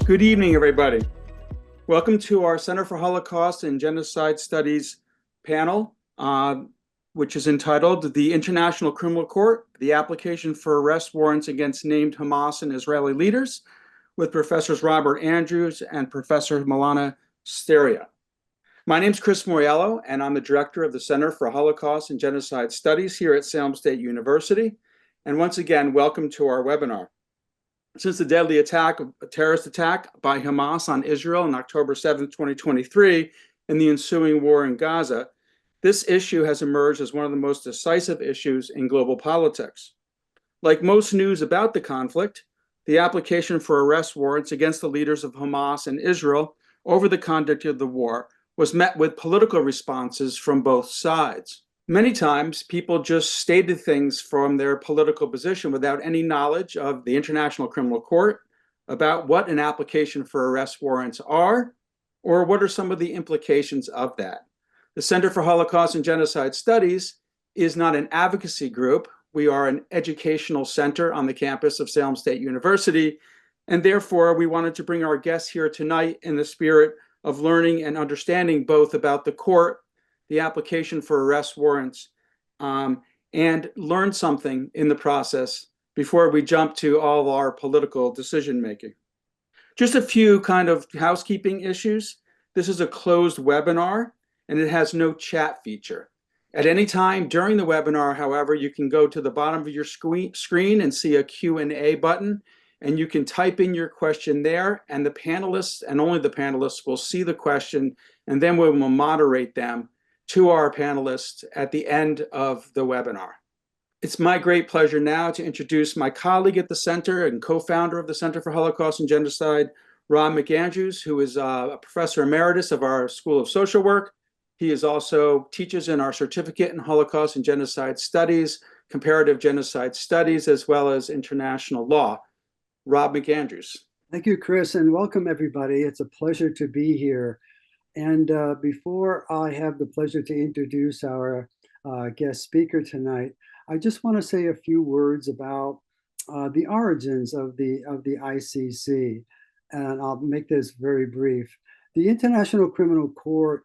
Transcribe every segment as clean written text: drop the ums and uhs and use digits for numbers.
Good evening, everybody. Welcome to our Center for Holocaust and Genocide Studies panel, which is entitled The International Criminal Court, the Application for Arrest Warrants Against Named Hamas and Israeli Leaders, with Professors Robert Andrews and Professor Milena Sterio. My name is Chris Moriello, and I'm the director of the Center for Holocaust and Genocide Studies here at Salem State University. And once again, welcome to our webinar. Since the deadly terrorist attack by Hamas on Israel on October 7, 2023, and the ensuing war in Gaza, this issue has emerged as one of the most decisive issues in global politics. Like most news about the conflict, the application for arrest warrants against the leaders of Hamas and Israel over the conduct of the war was met with political responses from both sides. Many times, people just stated things from their political position without any knowledge of the International Criminal Court, about what an application for arrest warrants are, or what are some of the implications of that. The Center for Holocaust and Genocide Studies is not an advocacy group. We are an educational center on the campus of Salem State University, and therefore we wanted to bring our guests here tonight in the spirit of learning and understanding both about the court, the application for arrest warrants, and learn something in the process before we jump to all of our political decision making. Just a few kind of housekeeping issues. This is a closed webinar and it has no chat feature. At any time during the webinar, however, you can go to the bottom of your screen and see a Q&A button, and you can type in your question there, and the panelists, and only the panelists, will see the question, and then we will moderate them to our panelists at the end of the webinar. It's my great pleasure now to introduce my colleague at the center and co-founder of the Center for Holocaust and Genocide, Rob McAndrews, who is a professor emeritus of our School of Social Work. He is also teaches in our certificate in Holocaust and Genocide Studies, comparative genocide studies, as well as international law. Rob McAndrews. Thank you, Chris, and welcome everybody. It's a pleasure to be here. And before I have the pleasure to introduce our guest speaker tonight, I just want to say a few words about the origins of the ICC, and I'll make this very brief. The International Criminal Court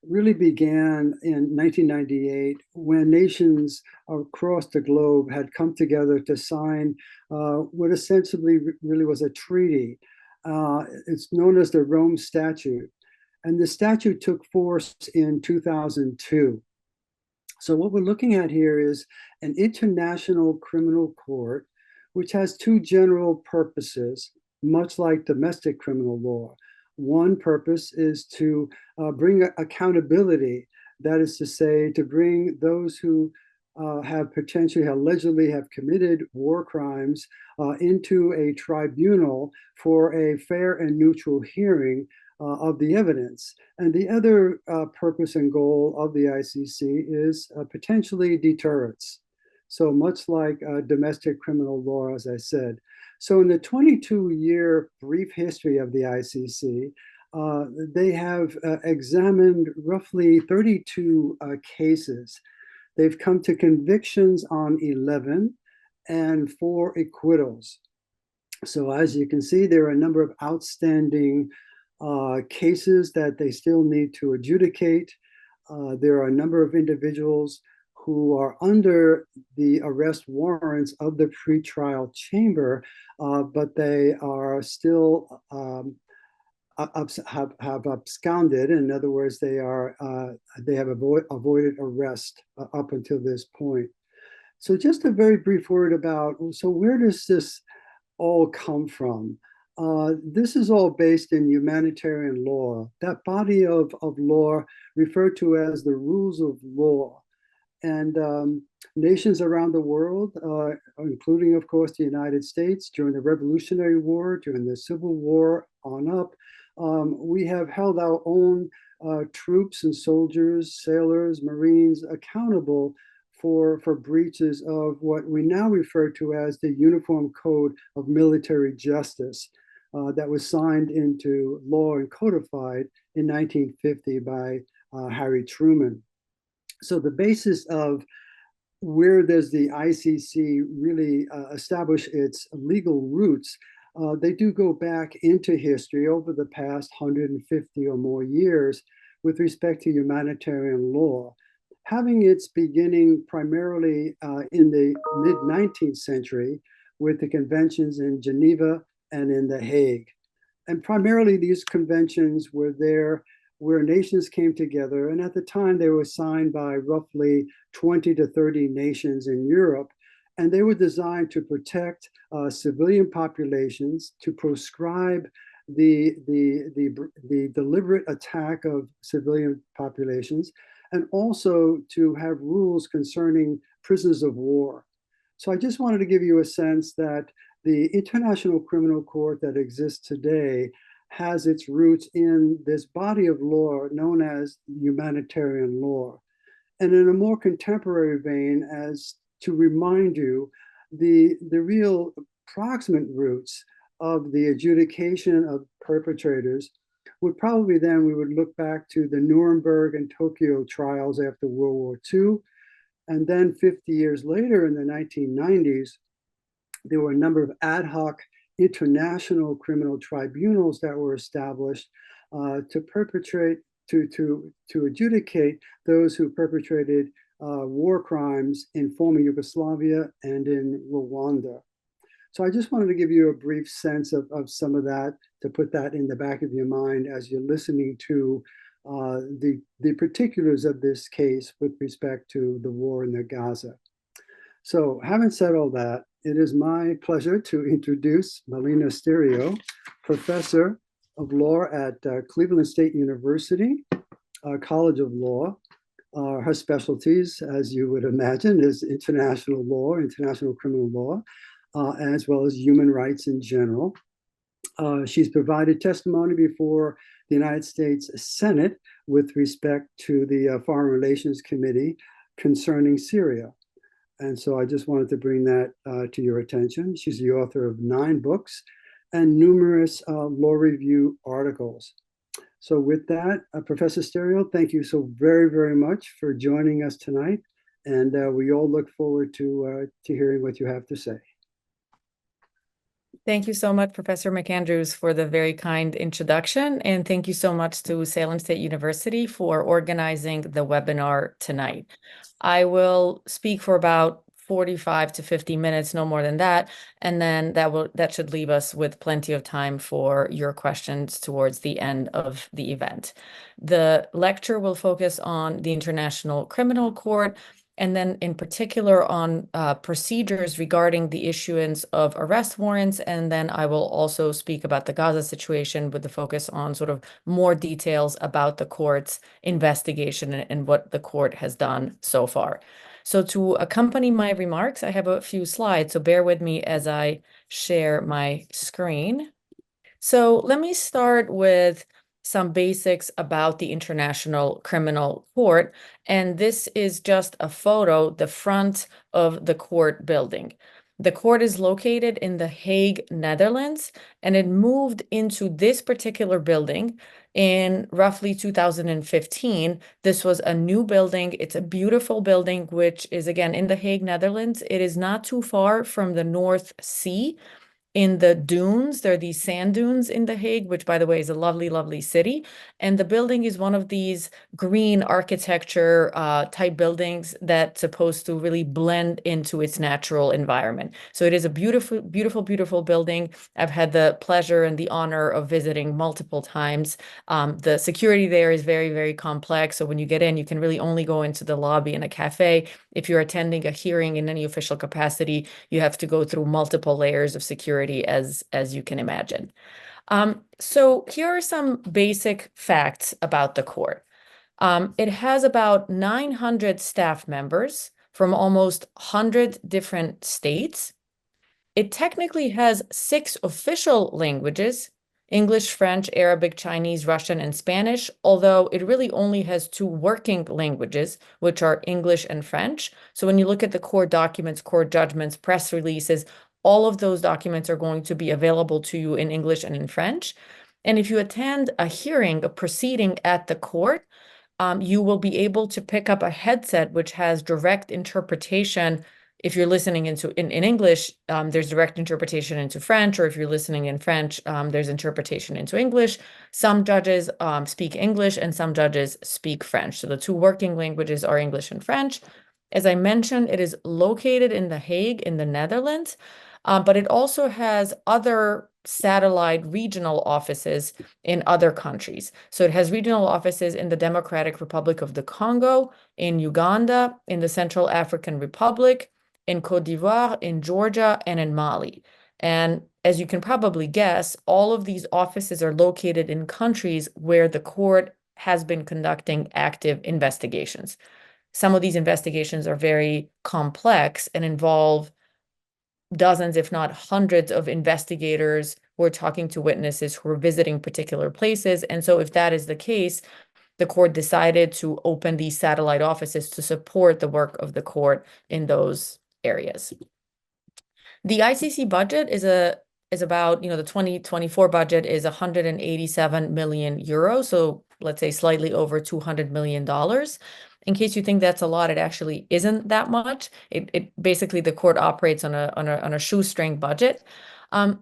really began in 1998 when nations across the globe had come together to sign what essentially really was a treaty. It's known as the Rome Statute. And the statute took force in 2002. So what we're looking at here is an international criminal court, which has two general purposes, much like domestic criminal law. One purpose is to bring accountability, that is to say, to bring those who have potentially allegedly have committed war crimes into a tribunal for a fair and neutral hearing of the evidence. And the other purpose and goal of the ICC is potentially deterrence. So much like domestic criminal law, as I said. So in the 22-year brief history of the ICC, they have examined roughly 32 cases. They've come to convictions on 11 and 4 acquittals. So as you can see, there are a number of outstanding cases that they still need to adjudicate. There are a number of individuals who are under the arrest warrants of the pretrial chamber, but they are still have absconded. In other words, they have avoided arrest up until this point. So just a very brief word about, so where does this all come from? This is all based in humanitarian law, that body of law referred to as the rules of law. And nations around the world, including, of course, the United States, during the Revolutionary War, during the Civil War on up, we have held our own troops and soldiers, sailors, Marines accountable for breaches of what we now refer to as the Uniform Code of Military Justice that was signed into law and codified in 1950 by Harry Truman. So the basis of where does the ICC really establish its legal roots they do go back into history over the past 150 or more years with respect to humanitarian law, having its beginning primarily in the mid-19th century with the conventions in Geneva and in The Hague. And primarily these conventions were there where nations came together, and at the time they were signed by roughly 20 to 30 nations in Europe, and they were designed to protect civilian populations, to proscribe the deliberate attack of civilian populations, and also to have rules concerning prisoners of war. So I just wanted to give you a sense that the International Criminal Court that exists today has its roots in this body of law known as humanitarian law. And in a more contemporary vein, as to remind you, the real proximate roots of the adjudication of perpetrators would probably then, we would look back to the Nuremberg and Tokyo trials after World War II. And then 50 years later, in the 1990s, there were a number of ad hoc international criminal tribunals that were established to adjudicate those who perpetrated war crimes in former Yugoslavia and in Rwanda. So I just wanted to give you a brief sense of some of that, to put that in the back of your mind as you're listening to the particulars of this case with respect to the war in the Gaza. So having said all that, it is my pleasure to introduce Milena Sterio, Professor of Law at Cleveland State University, College of Law. Her specialties, as you would imagine, is international law, international criminal law, as well as human rights in general. She's provided testimony before the United States Senate with respect to the Foreign Relations Committee concerning Syria. And so I just wanted to bring that to your attention. She's the author of 9 books and numerous law review articles. So with that, Professor Sterio, thank you so very, very much for joining us tonight. And we all look forward to hearing what you have to say. Thank you so much, Professor McAndrews, for the very kind introduction. And thank you so much to Salem State University for organizing the webinar tonight. I will speak for about 45 to 50 minutes, no more than that. And then that should leave us with plenty of time for your questions towards the end of the event. The lecture will focus on the International Criminal Court, and then in particular on procedures regarding the issuance of arrest warrants. And then I will also speak about the Gaza situation with the focus on sort of more details about the court's investigation and what the court has done so far. So to accompany my remarks, I have a few slides, so bear with me as I share my screen. So let me start with some basics about the International Criminal Court. And this is just a photo, the front of the court building. The court is located in The Hague, Netherlands, and it moved into this particular building in roughly 2015. This was a new building. It's a beautiful building, which is, again, in The Hague, Netherlands. It is not too far from the North Sea. In the dunes, there are these sand dunes in The Hague, which, by the way, is a lovely, lovely city. And the building is one of these green architecture type buildings that's supposed to really blend into its natural environment. So it is a beautiful, beautiful, beautiful building. I've had the pleasure and the honor of visiting multiple times. The security there is very, very complex. So when you get in, you can really only go into the lobby and a cafe. If you're attending a hearing in any official capacity, you have to go through multiple layers of security, as you can imagine. So here are some basic facts about the court. It has about 900 staff members from almost 100 different states. It technically has 6 official languages: English, French, Arabic, Chinese, Russian, and Spanish, although it really only has 2 working languages, which are English and French. So when you look at the court documents, court judgments, press releases, all of those documents are going to be available to you in English and in French. And if you attend a hearing, a proceeding at the court, you will be able to pick up a headset which has direct interpretation if you're listening in English, there's direct interpretation into French, or if you're listening in French, there's interpretation into English. Some judges speak English and some judges speak French. So the two working languages are English and French. As I mentioned, it is located in The Hague in the Netherlands, but it also has other satellite regional offices in other countries. So it has regional offices in the Democratic Republic of the Congo, in Uganda, in the Central African Republic, in Côte d'Ivoire, in Georgia, and in Mali. And as you can probably guess, all of these offices are located in countries where the court has been conducting active investigations. Some of these investigations are very complex and involve dozens, if not hundreds, of investigators who are talking to witnesses who are visiting particular places. And so if that is the case, the court decided to open these satellite offices to support the work of the court in those areas. The ICC budget is about, the 2024 budget is 187 million euros. So let's say slightly over $200 million. In case you think that's a lot, it actually isn't that much. It basically, the court operates on a shoestring budget.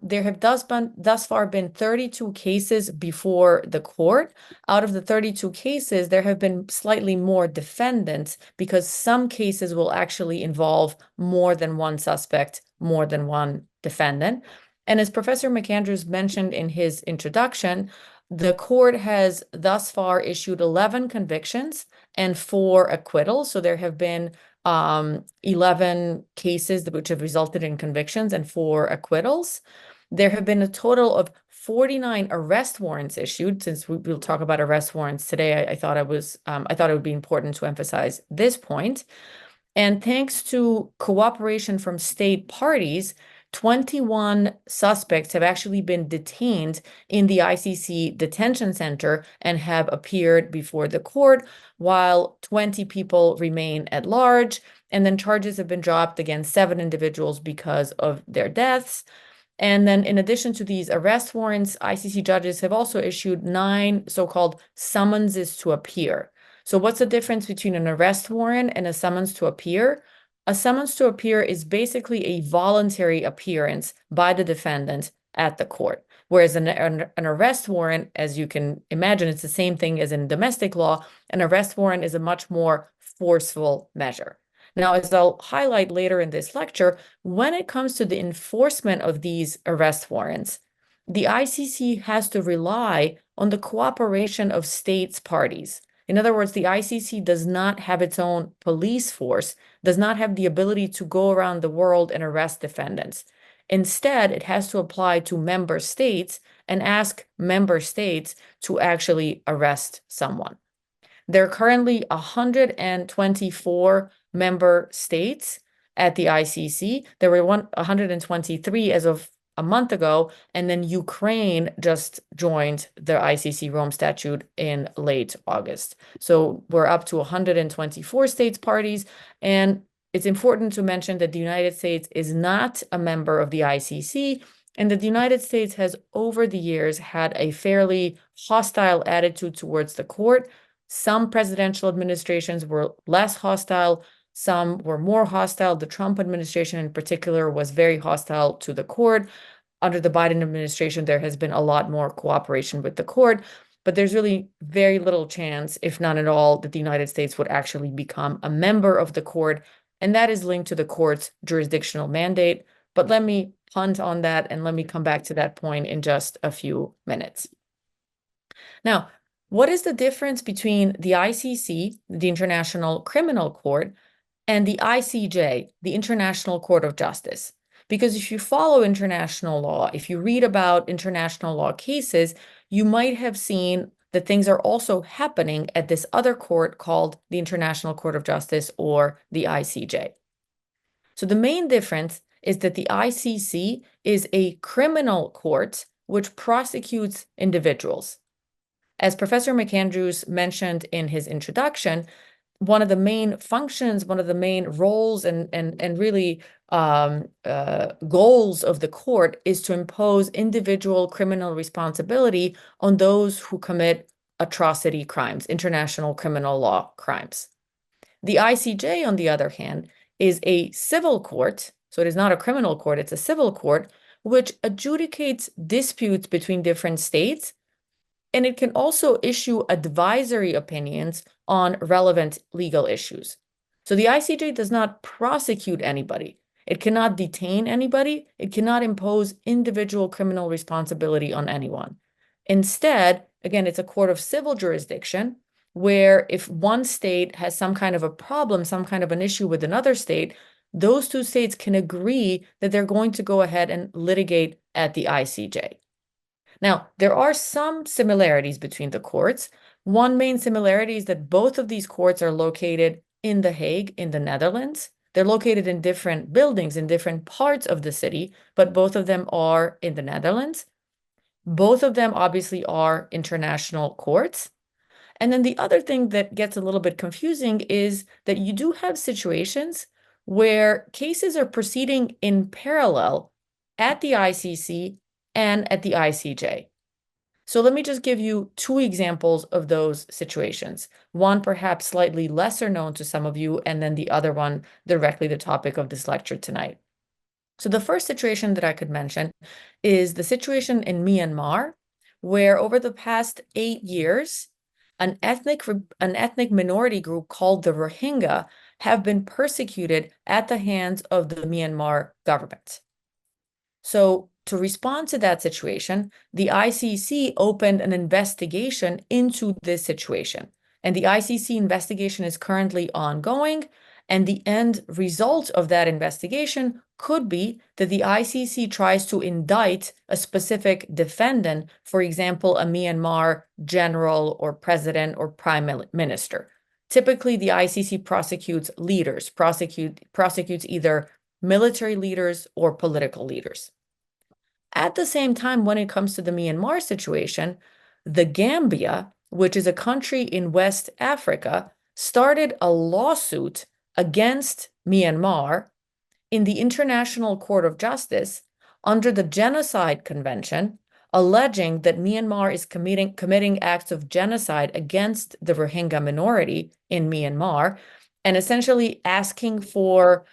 There have thus far been 32 cases before the court. Out of the 32 cases, there have been slightly more defendants because some cases will actually involve more than one suspect, more than one defendant. And as Professor McAndrews mentioned in his introduction, the court has thus far issued 11 convictions and 4 acquittals. So there have been 11 cases which have resulted in convictions and 4 acquittals. There have been a total of 49 arrest warrants issued. Since we'll talk about arrest warrants today, I thought it would be important to emphasize this point. And thanks to cooperation from state parties, 21 suspects have actually been detained in the ICC detention center and have appeared before the court, while 20 people remain at large. And then charges have been dropped against 7 individuals because of their deaths. And then in addition to these arrest warrants, ICC judges have also issued 9 so-called summonses to appear. So what's the difference between an arrest warrant and a summons to appear? A summons to appear is basically a voluntary appearance by the defendant at the court, whereas an arrest warrant, as you can imagine, it's the same thing as in domestic law. An arrest warrant is a much more forceful measure. Now, as I'll highlight later in this lecture, when it comes to the enforcement of these arrest warrants, the ICC has to rely on the cooperation of states parties. In other words, the ICC does not have its own police force, does not have the ability to go around the world and arrest defendants. Instead, it has to apply to member states and ask member states to actually arrest someone. There are currently 124 member states at the ICC. There were 123 as of a month ago, and then Ukraine just joined the ICC Rome Statute in late August. So we're up to 124 states parties, and it's important to mention that the United States is not a member of the ICC, and that the United States has over the years had a fairly hostile attitude towards the court. Some presidential administrations were less hostile, some were more hostile. The Trump administration in particular was very hostile to the court. Under the Biden administration, there has been a lot more cooperation with the court, but there's really very little chance, if none at all, that the United States would actually become a member of the court, and that is linked to the court's jurisdictional mandate. But let me punt on that, and let me come back to that point in just a few minutes. Now, what is the difference between the ICC, the International Criminal Court, and the ICJ, the International Court of Justice? Because if you follow international law, if you read about international law cases, you might have seen that things are also happening at this other court called the International Court of Justice, or the ICJ. So the main difference is that the ICC is a criminal court which prosecutes individuals. As Professor McAndrews mentioned in his introduction, one of the main functions, one of the main roles and really goals of the court is to impose individual criminal responsibility on those who commit atrocity crimes, international criminal law crimes. The ICJ, on the other hand, is a civil court, so it is not a criminal court, it's a civil court, which adjudicates disputes between different states, and it can also issue advisory opinions on relevant legal issues. So the ICJ does not prosecute anybody. It cannot detain anybody. It cannot impose individual criminal responsibility on anyone. Instead, again, it's a court of civil jurisdiction where if one state has some kind of a problem, some kind of an issue with another state, those two states can agree that they're going to go ahead and litigate at the ICJ. Now, there are some similarities between the courts. One main similarity is that both of these courts are located in The Hague, in the Netherlands. They're located in different buildings in different parts of the city, but both of them are in the Netherlands. Both of them obviously are international courts. And then the other thing that gets a little bit confusing is that you do have situations where cases are proceeding in parallel at the ICC and at the ICJ. So let me just give you two examples of those situations. One perhaps slightly lesser known to some of you, and then the other one directly the topic of this lecture tonight. So the first situation that I could mention is the situation in Myanmar, where over the past 8 years, an ethnic minority group called the Rohingya have been persecuted at the hands of the Myanmar government. So to respond to that situation, the ICC opened an investigation into this situation. And the ICC investigation is currently ongoing. And the end result of that investigation could be that the ICC tries to indict a specific defendant, for example, a Myanmar general or president or prime minister. Typically, the ICC prosecutes leaders, prosecutes either military leaders or political leaders. At the same time, when it comes to the Myanmar situation, the Gambia, which is a country in West Africa, started a lawsuit against Myanmar in the International Court of Justice under the Genocide Convention, alleging that Myanmar is committing acts of genocide against the Rohingya minority in Myanmar, and essentially asking for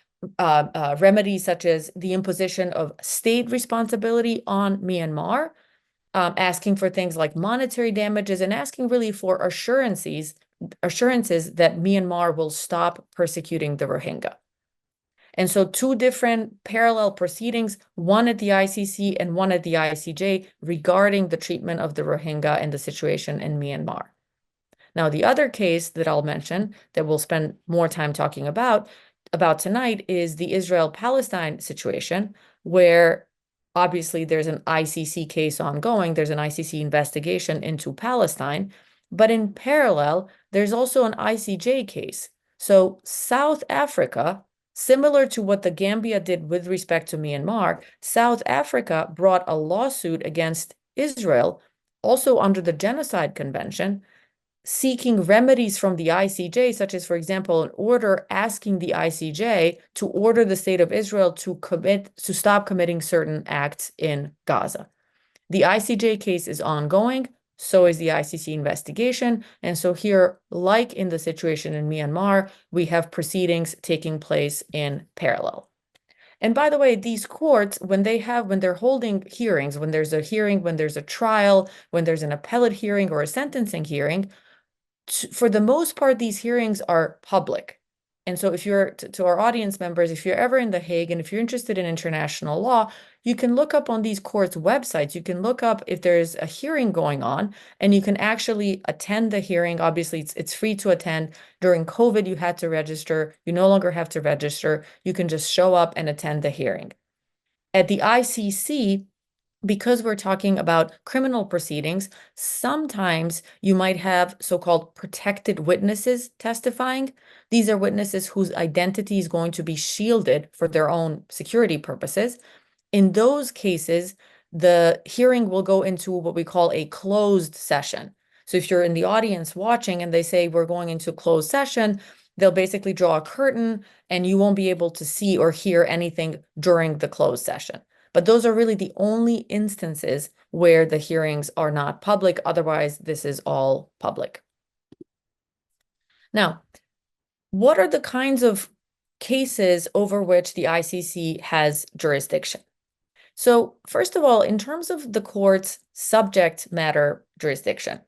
remedies such as the imposition of state responsibility on Myanmar, asking for things like monetary damages, and asking really for assurances that Myanmar will stop persecuting the Rohingya. And so two different parallel proceedings, one at the ICC and one at the ICJ, regarding the treatment of the Rohingya and the situation in Myanmar. Now, the other case that I'll mention that we'll spend more time talking about tonight is the Israel-Palestine situation, where obviously there's an ICC case ongoing, there's an ICC investigation into Palestine, but in parallel, there's also an ICJ case. So South Africa, similar to what the Gambia did with respect to Myanmar, South Africa brought a lawsuit against Israel, also under the Genocide Convention, seeking remedies from the ICJ, such as, for example, an order asking the ICJ to order the state of Israel to stop committing certain acts in Gaza. The ICJ case is ongoing, so is the ICC investigation. And so here, like in the situation in Myanmar, we have proceedings taking place in parallel. And by the way, these courts, when they're holding hearings, when there's a hearing, when there's a trial, when there's an appellate hearing or a sentencing hearing, for the most part, these hearings are public. And so if you're, to our audience members, if you're ever in The Hague and if you're interested in international law, you can look up on these courts' websites. You can look up if there's a hearing going on, and you can actually attend the hearing. Obviously, it's free to attend. During COVID, you had to register. You no longer have to register. You can just show up and attend the hearing. At the ICC, because we're talking about criminal proceedings, sometimes you might have so-called protected witnesses testifying. These are witnesses whose identity is going to be shielded for their own security purposes. In those cases, the hearing will go into what we call a closed session. So if you're in the audience watching and they say we're going into closed session, they'll basically draw a curtain and you won't be able to see or hear anything during the closed session. But those are really the only instances where the hearings are not public. Otherwise, this is all public. Now, what are the kinds of cases over which the ICC has jurisdiction. So first of all, in terms of the court's subject matter jurisdiction,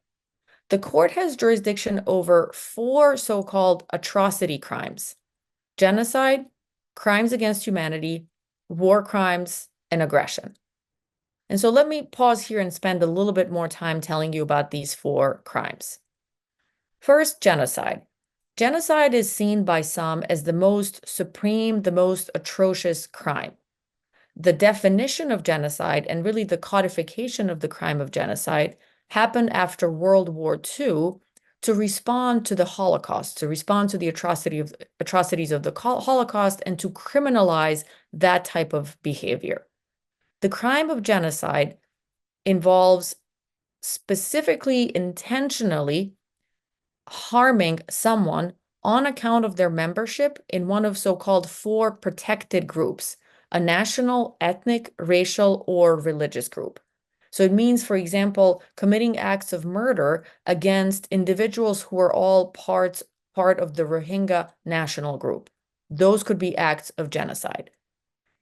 the court has jurisdiction over 4 so-called atrocity crimes: genocide, crimes against humanity, war crimes, and aggression. And so let me pause here and spend a little bit more time telling you about these 4 crimes. First, genocide. Genocide is seen by some as the most supreme, the most atrocious crime. The definition of genocide and really the codification of the crime of genocide happened after World War II to respond to the Holocaust, to respond to the atrocities of the Holocaust, and to criminalize that type of behavior. The crime of genocide involves specifically, intentionally harming someone on account of their membership in one of so-called 4 protected groups: a national, ethnic, racial, or religious group. So it means, for example, committing acts of murder against individuals who are all part of the Rohingya national group. Those could be acts of genocide.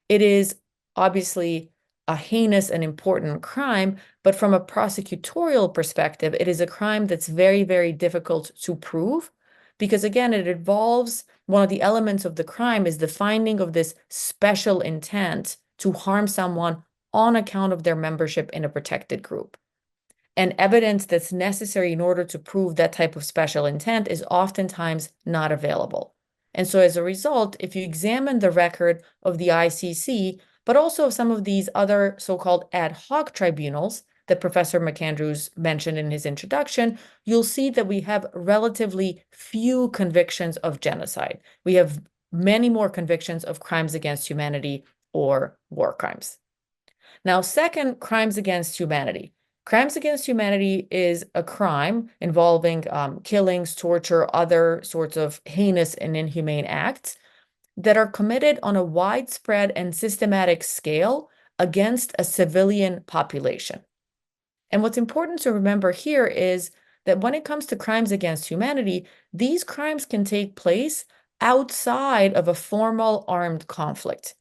It is obviously a heinous and important crime, but from a prosecutorial perspective, it is a crime that's very, very difficult to prove because, again, it involves one of the elements of the crime is the finding of this special intent to harm someone on account of their membership in a protected group. And evidence that's necessary in order to prove that type of special intent is oftentimes not available. And so as a result, if you examine the record of the ICC, but also some of these other so-called ad hoc tribunals that Professor McAndrews mentioned in his introduction, you'll see that we have relatively few convictions of genocide. We have many more convictions of crimes against humanity or war crimes. Now, second, crimes against humanity. Crimes against humanity is a crime involving killings, torture, other sorts of heinous and inhumane acts that are committed on a widespread and systematic scale against a civilian population. And what's important to remember here is that when it comes to crimes against humanity, these crimes can take place outside of a formal armed conflict.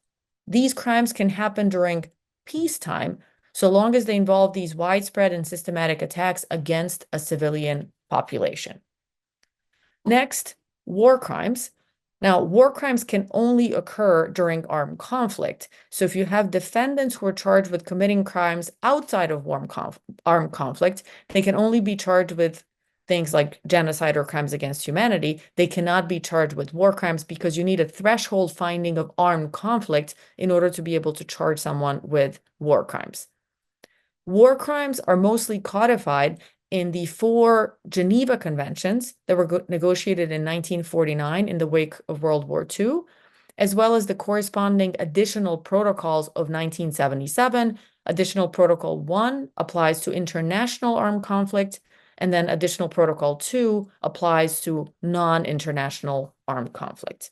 These crimes can happen during peacetime, so long as they involve these widespread and systematic attacks against a civilian population. Next, war crimes. Now, war crimes can only occur during armed conflict. So if you have defendants who are charged with committing crimes outside of armed conflict, they can only be charged with things like genocide or crimes against humanity. They cannot be charged with war crimes because you need a threshold finding of armed conflict in order to be able to charge someone with war crimes. War crimes are mostly codified in the 4 Geneva Conventions that were negotiated in 1949 in the wake of World War II, as well as the corresponding additional protocols of 1977. Additional Protocol 1 applies to international armed conflict, and then Additional Protocol 2 applies to non-international armed conflict.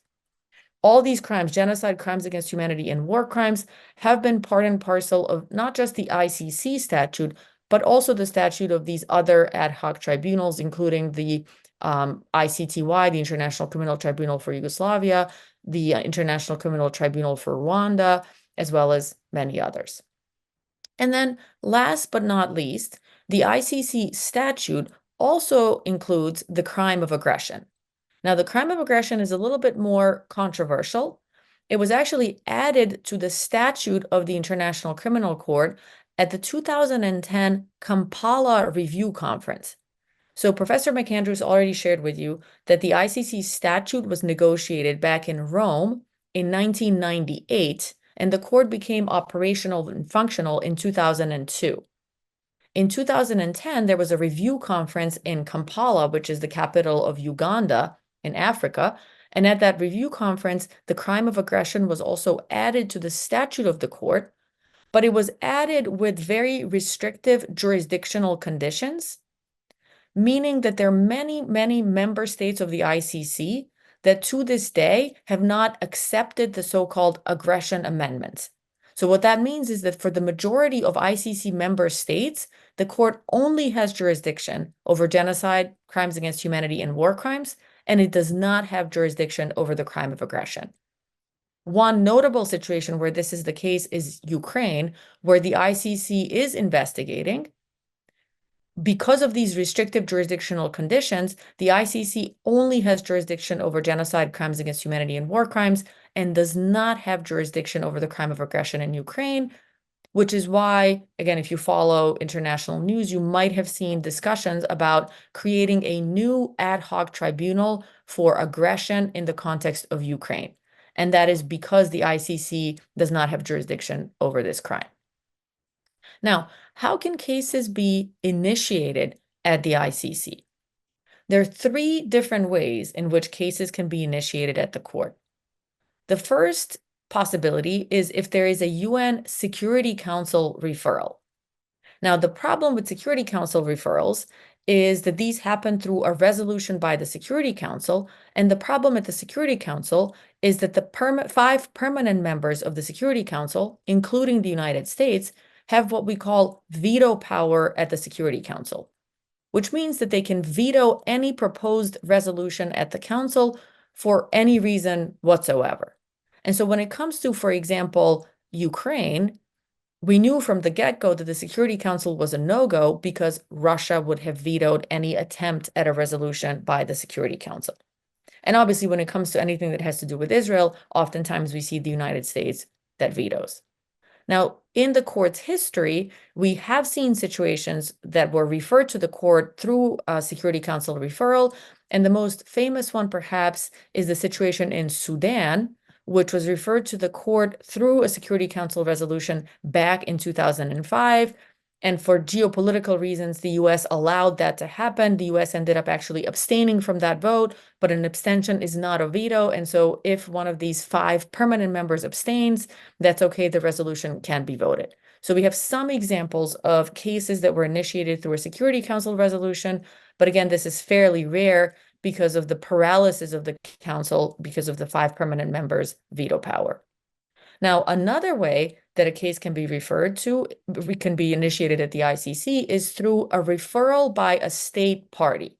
All these crimes, genocide, crimes against humanity, and war crimes, have been part and parcel of not just the ICC statute, but also the statute of these other ad hoc tribunals, including the ICTY, the International Criminal Tribunal for Yugoslavia, the International Criminal Tribunal for Rwanda, as well as many others. And then last but not least, the ICC statute also includes the crime of aggression. Now, the crime of aggression is a little bit more controversial. It was actually added to the statute of the International Criminal Court at the 2010 Kampala Review Conference. So Professor McAndrews already shared with you that the ICC statute was negotiated back in Rome in 1998, and the court became operational and functional in 2002. In 2010, there was a review conference in Kampala, which is the capital of Uganda in Africa. And at that review conference, the crime of aggression was also added to the statute of the court, but it was added with very restrictive jurisdictional conditions, meaning that there are many, many member states of the ICC that to this day have not accepted the so-called aggression amendments. So what that means is that for the majority of ICC member states, the court only has jurisdiction over genocide, crimes against humanity, and war crimes, and it does not have jurisdiction over the crime of aggression. One notable situation where this is the case is Ukraine, where the ICC is investigating. Because of these restrictive jurisdictional conditions, the ICC only has jurisdiction over genocide, crimes against humanity, and war crimes, and does not have jurisdiction over the crime of aggression in Ukraine, which is why, again, if you follow international news, you might have seen discussions about creating a new ad hoc tribunal for aggression in the context of Ukraine. And that is because the ICC does not have jurisdiction over this crime. Now, how can cases be initiated at the ICC? There are three different ways in which cases can be initiated at the court. The first possibility is if there is a UN Security Council referral. Now, the problem with Security Council referrals is that these happen through a resolution by the Security Council, and the problem at the Security Council is that the 5 permanent members of the Security Council, including the United States, have what we call veto power at the Security Council, which means that they can veto any proposed resolution at the Council for any reason whatsoever. And so when it comes to, for example, Ukraine, we knew from the get-go that the Security Council was a no-go because Russia would have vetoed any attempt at a resolution by the Security Council. And obviously, when it comes to anything that has to do with Israel, oftentimes we see the United States that vetoes. Now, in the court's history, we have seen situations that were referred to the court through a Security Council referral, and the most famous one, perhaps, is the situation in Sudan, which was referred to the court through a Security Council resolution back in 2005. And for geopolitical reasons, the US allowed that to happen. The US ended up actually abstaining from that vote, but an abstention is not a veto. And so if one of these 5 permanent members abstains, that's okay, the resolution can be voted. So we have some examples of cases that were initiated through a Security Council resolution, but again, this is fairly rare because of the paralysis of the council because of the 5 permanent members' veto power. Now, another way that a case can be referred to, can be initiated at the ICC, is through a referral by a state party.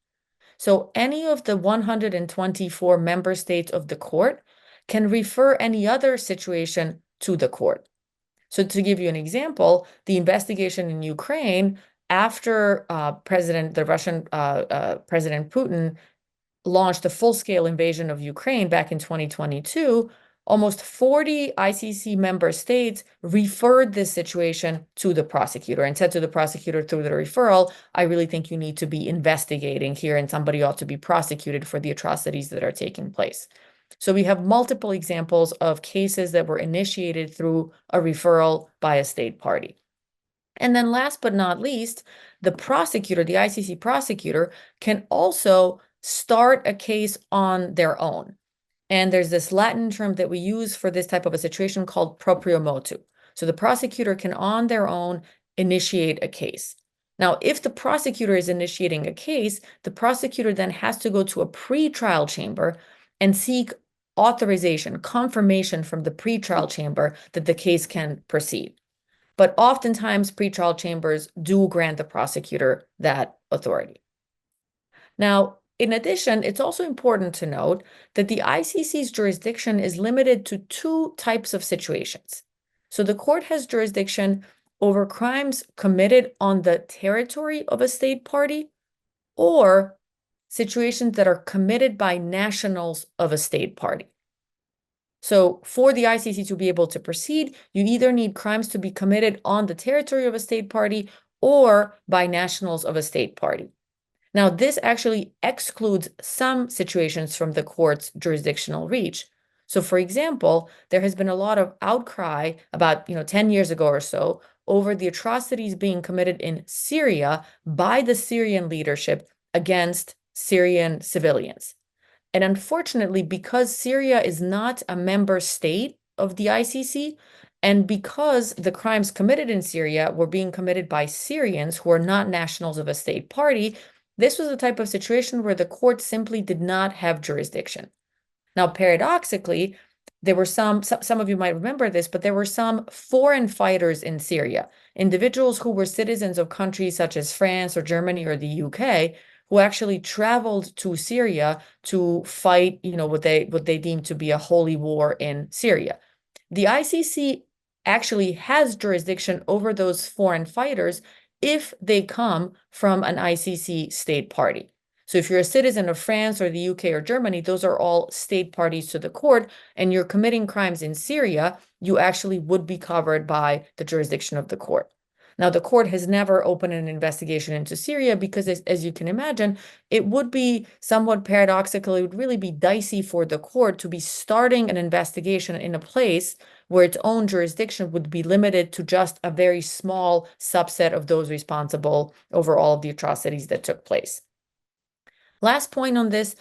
So any of the 124 member states of the court can refer any other situation to the court. So to give you an example, the investigation in Ukraine after the Russian President Putin launched a full-scale invasion of Ukraine back in 2022, almost 40 ICC member states referred this situation to the prosecutor and said to the prosecutor through the referral, I really think you need to be investigating here and somebody ought to be prosecuted for the atrocities that are taking place. So we have multiple examples of cases that were initiated through a referral by a state party. And then last but not least, the prosecutor, the ICC prosecutor, can also start a case on their own. And there's this Latin term that we use for this type of a situation called proprio motu. So the prosecutor can on their own initiate a case. Now, if the prosecutor is initiating a case, the prosecutor then has to go to a pre-trial chamber and seek authorization, confirmation from the pre-trial chamber that the case can proceed. But oftentimes, pre-trial chambers do grant the prosecutor that authority. Now, in addition, it's also important to note that the ICC's jurisdiction is limited to 2 types of situations. So the court has jurisdiction over crimes committed on the territory of a state party or situations that are committed by nationals of a state party. So for the ICC to be able to proceed, you either need crimes to be committed on the territory of a state party or by nationals of a state party. Now, this actually excludes some situations from the court's jurisdictional reach. So, for example, there has been a lot of outcry about 10 years ago or so over the atrocities being committed in Syria by the Syrian leadership against Syrian civilians. And unfortunately, because Syria is not a member state of the ICC, and because the crimes committed in Syria were being committed by Syrians who are not nationals of a state party, this was a type of situation where the court simply did not have jurisdiction. Now, paradoxically, there were some of you might remember this, but there were some foreign fighters in Syria, individuals who were citizens of countries such as France or Germany or the UK, who actually traveled to Syria to fight, what they deem to be a holy war in Syria. The ICC actually has jurisdiction over those foreign fighters if they come from an ICC state party. So if you're a citizen of France or the UK or Germany, those are all state parties to the court, and you're committing crimes in Syria, you actually would be covered by the jurisdiction of the court. Now, the court has never opened an investigation into Syria because, as you can imagine, it would be somewhat paradoxical. It would really be dicey for the court to be starting an investigation in a place where its own jurisdiction would be limited to just a very small subset of those responsible over all of the atrocities that took place. Last point on this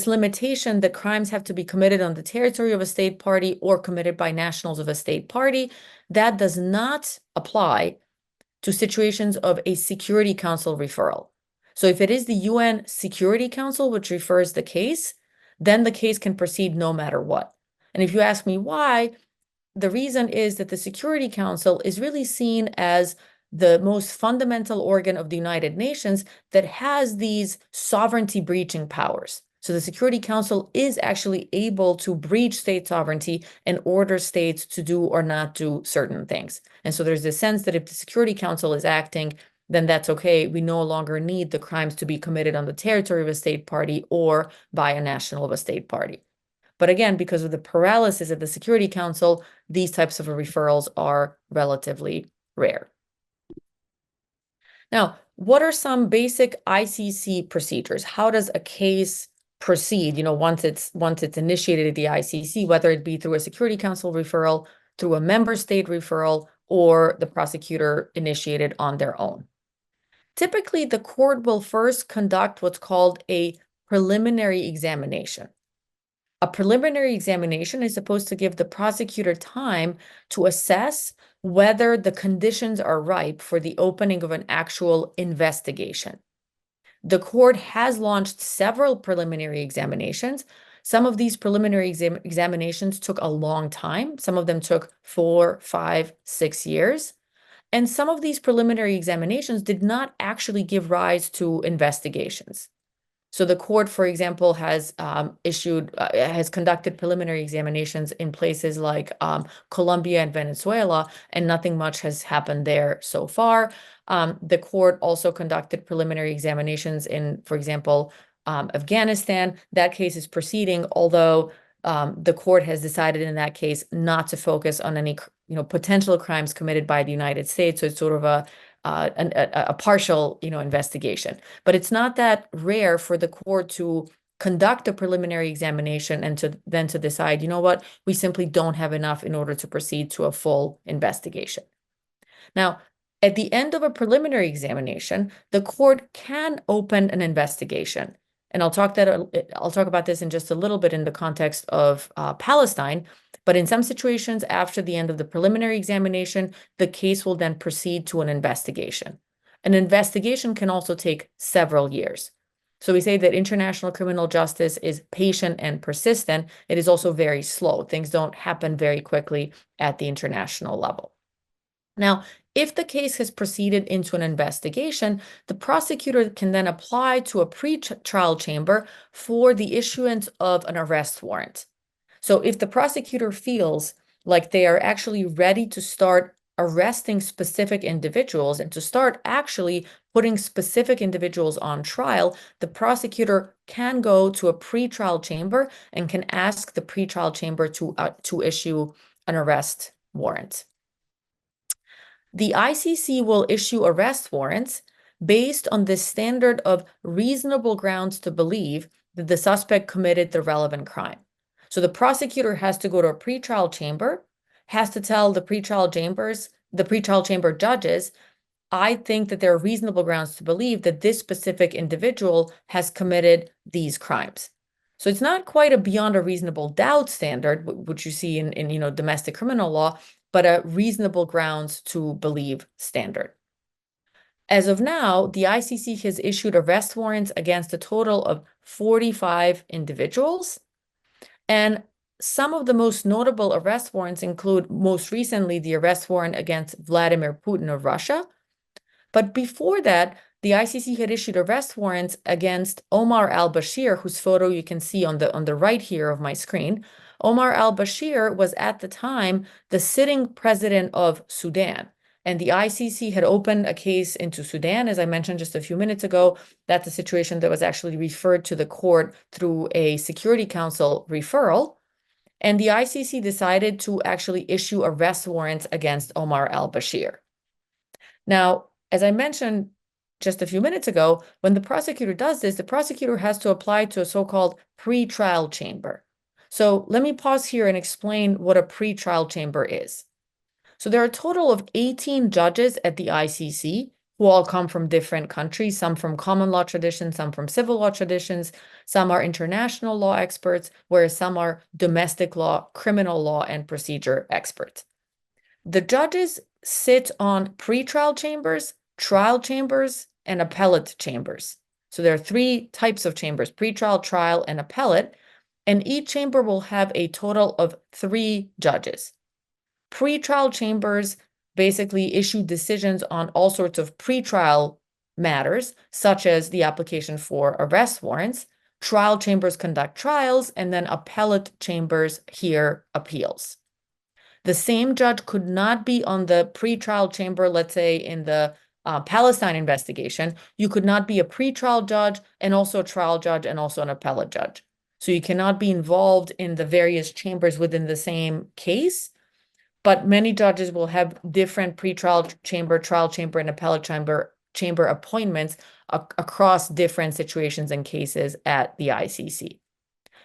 limitation that crimes have to be committed on the territory of a state party or committed by nationals of a state party, that does not apply to situations of a Security Council referral. So if it is the UN Security Council which refers the case, then the case can proceed no matter what. And if you ask me why, the reason is that the Security Council is really seen as the most fundamental organ of the United Nations that has these sovereignty breaching powers. So the Security Council is actually able to breach state sovereignty and order states to do or not do certain things. And so there's this sense that if the Security Council is acting, then that's okay. We no longer need the crimes to be committed on the territory of a state party or by a national of a state party. But again, because of the paralysis of the Security Council, these types of referrals are relatively rare. Now, what are some basic ICC procedures? How does a case proceed, once it's initiated at the ICC, whether it be through a Security Council referral, through a member state referral, or the prosecutor initiated on their own? Typically, the court will first conduct what's called a preliminary examination. A preliminary examination is supposed to give the prosecutor time to assess whether the conditions are ripe for the opening of an actual investigation. The court has launched several preliminary examinations. Some of these preliminary examinations took a long time. Some of them took 4, 5, 6 years. And some of these preliminary examinations did not actually give rise to investigations. So the court, for example, has conducted preliminary examinations in places like Colombia and Venezuela, and nothing much has happened there so far. The court also conducted preliminary examinations in, for example, Afghanistan. That case is proceeding, although the court has decided in that case not to focus on any potential crimes committed by the United States. So it's sort of a partial, investigation. But it's not that rare for the court to conduct a preliminary examination and to decide, what, we simply don't have enough in order to proceed to a full investigation. Now, at the end of a preliminary examination, the court can open an investigation. And I'll talk about this in just a little bit in the context of Palestine. But in some situations, after the end of the preliminary examination, the case will then proceed to an investigation. An investigation can also take several years. So we say that international criminal justice is patient and persistent. It is also very slow. Things don't happen very quickly at the international level. Now, if the case has proceeded into an investigation, the prosecutor can then apply to a pre-trial chamber for the issuance of an arrest warrant. So if the prosecutor feels like they are actually ready to start arresting specific individuals and to start actually putting specific individuals on trial, the prosecutor can go to a pre-trial chamber and can ask the pre-trial chamber to issue an arrest warrant. The ICC will issue arrest warrants based on the standard of reasonable grounds to believe that the suspect committed the relevant crime. So the prosecutor has to go to a pretrial chamber, has to tell the pretrial chamber judges, I think that there are reasonable grounds to believe that this specific individual has committed these crimes. So it's not quite a beyond a reasonable doubt standard, which you see in domestic criminal law, but a reasonable grounds to believe standard. As of now, the ICC has issued arrest warrants against a total of 45 individuals. And some of the most notable arrest warrants include, most recently, the arrest warrant against Vladimir Putin of Russia. But before that, the the ICC had issued arrest warrants against Omar al-Bashir, whose photo you can see on the right here of my screen. Omar al-Bashir was at the time the sitting president of Sudan. And the ICC had opened a case into Sudan, as I mentioned just a few minutes ago. That's a situation that was actually referred to the court through a Security Council referral. And the ICC decided to actually issue arrest warrants against Omar al-Bashir. Now, as I mentioned just a few minutes ago, when the prosecutor does this, the prosecutor has to apply to a so-called pre-trial chamber. So let me pause here and explain what a pre-trial chamber is. So there are a total of 18 judges at the ICC who all come from different countries, some from common law traditions, some from civil law traditions, some are international law experts, whereas some are domestic law, criminal law, and procedure experts. The judges sit on pretrial chambers, trial chambers, and appellate chambers. So there are 3 types of chambers: pretrial, trial, and appellate, and each chamber will have a total of 3 judges. Pretrial chambers basically issue decisions on all sorts of pretrial matters, such as the application for arrest warrants. Trial chambers conduct trials, and then appellate chambers hear appeals. The same judge could not be on the pretrial chamber, let's say in the Palestine investigation. You could not be a pretrial judge and also a trial judge and also an appellate judge. So you cannot be involved in the various chambers within the same case. But many judges will have different pretrial chamber, trial chamber, and appellate chamber appointments across different situations and cases at the ICC.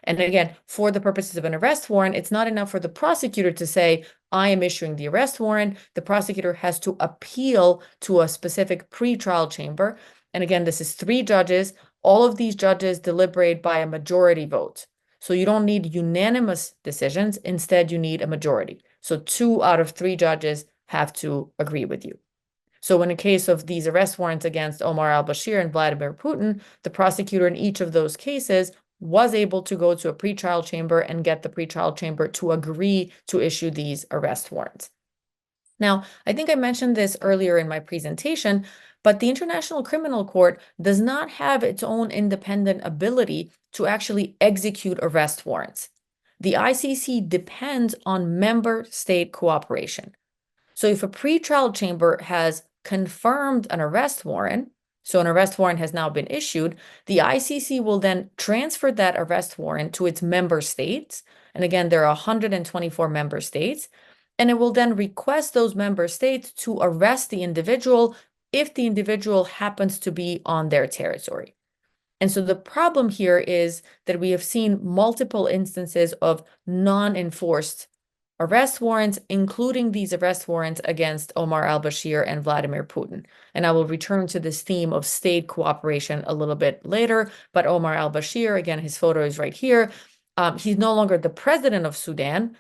And again, for the purposes of an arrest warrant, it's not enough for the prosecutor to say, I am issuing the arrest warrant. The prosecutor has to appeal to a specific pretrial chamber. And again, this is 3 judges. All of these judges deliberate by a majority vote. So you don't need unanimous decisions. Instead, you need a majority. So 2 out of 3 judges have to agree with you. So in a case of these arrest warrants against Omar al-Bashir and Vladimir Putin, the prosecutor in each of those cases was able to go to a pretrial chamber and get the pretrial chamber to agree to issue these arrest warrants. Now, I think I mentioned this earlier in my presentation, but the International Criminal Court does not have its own independent ability to actually execute arrest warrants. The ICC depends on member state cooperation. So if a pretrial chamber has confirmed an arrest warrant, so an arrest warrant has now been issued, the ICC will then transfer that arrest warrant to its member states. And again, there are 124 member states. And it will then request those member states to arrest the individual if the individual happens to be on their territory. And so the problem here is that we have seen multiple instances of non-enforced arrest warrants, including these arrest warrants against Omar al-Bashir and Vladimir Putin. And I will return to this theme of state cooperation a little bit later. But Omar al-Bashir, again, his photo is right here. He's no longer the president of Sudan.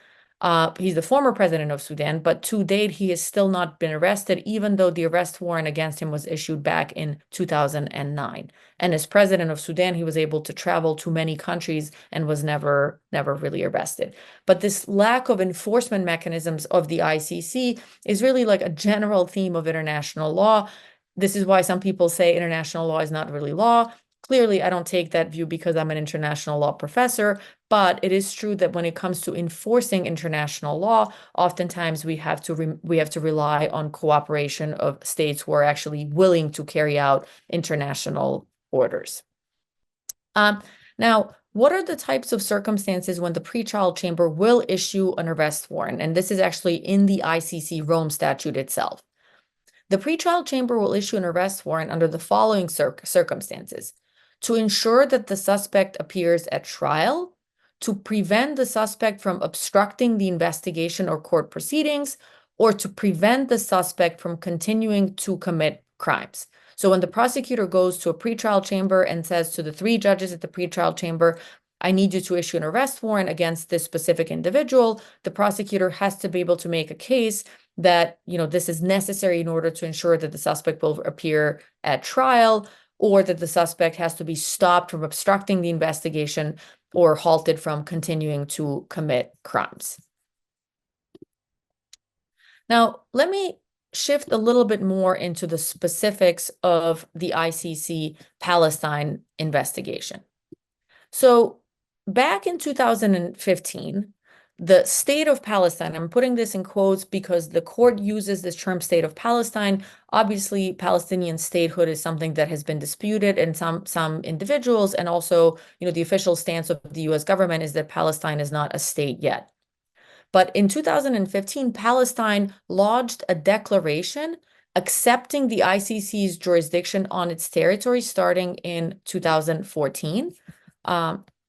He's the former president of Sudan, but to date, he has still not been arrested, even though the arrest warrant against him was issued back in 2009. And as president of Sudan, he was able to travel to many countries and was never really arrested. But this lack of enforcement mechanisms of the ICC is really like a general theme of international law. This is why some people say international law is not really law. Clearly, I don't take that view because I'm an international law professor, but it is true that when it comes to enforcing international law, oftentimes we have to rely on cooperation of states who are actually willing to carry out international orders. Now, what are the types of circumstances when the pretrial chamber will issue an arrest warrant? And this is actually in the ICC Rome Statute itself. The pretrial chamber will issue an arrest warrant under the following circumstances: to ensure that the suspect appears at trial, to prevent the suspect from obstructing the investigation or court proceedings, or to prevent the suspect from continuing to commit crimes. So when the prosecutor goes to a pretrial chamber and says to the 3 judges at the pretrial chamber, I need you to issue an arrest warrant against this specific individual, the prosecutor has to be able to make a case that, this is necessary in order to ensure that the suspect will appear at trial, or that the suspect has to be stopped from obstructing the investigation or halted from continuing to commit crimes. Now, let me shift a little bit more into the specifics of the ICC Palestine investigation. So back in 2015, the state of Palestine, I'm putting this in quotes because the court uses this term state of Palestine. Obviously, Palestinian statehood is something that has been disputed, and some individuals, and also, the official stance of the US government is that Palestine is not a state yet. But in 2015, Palestine lodged a declaration accepting the ICC's jurisdiction on its territory starting in 2014.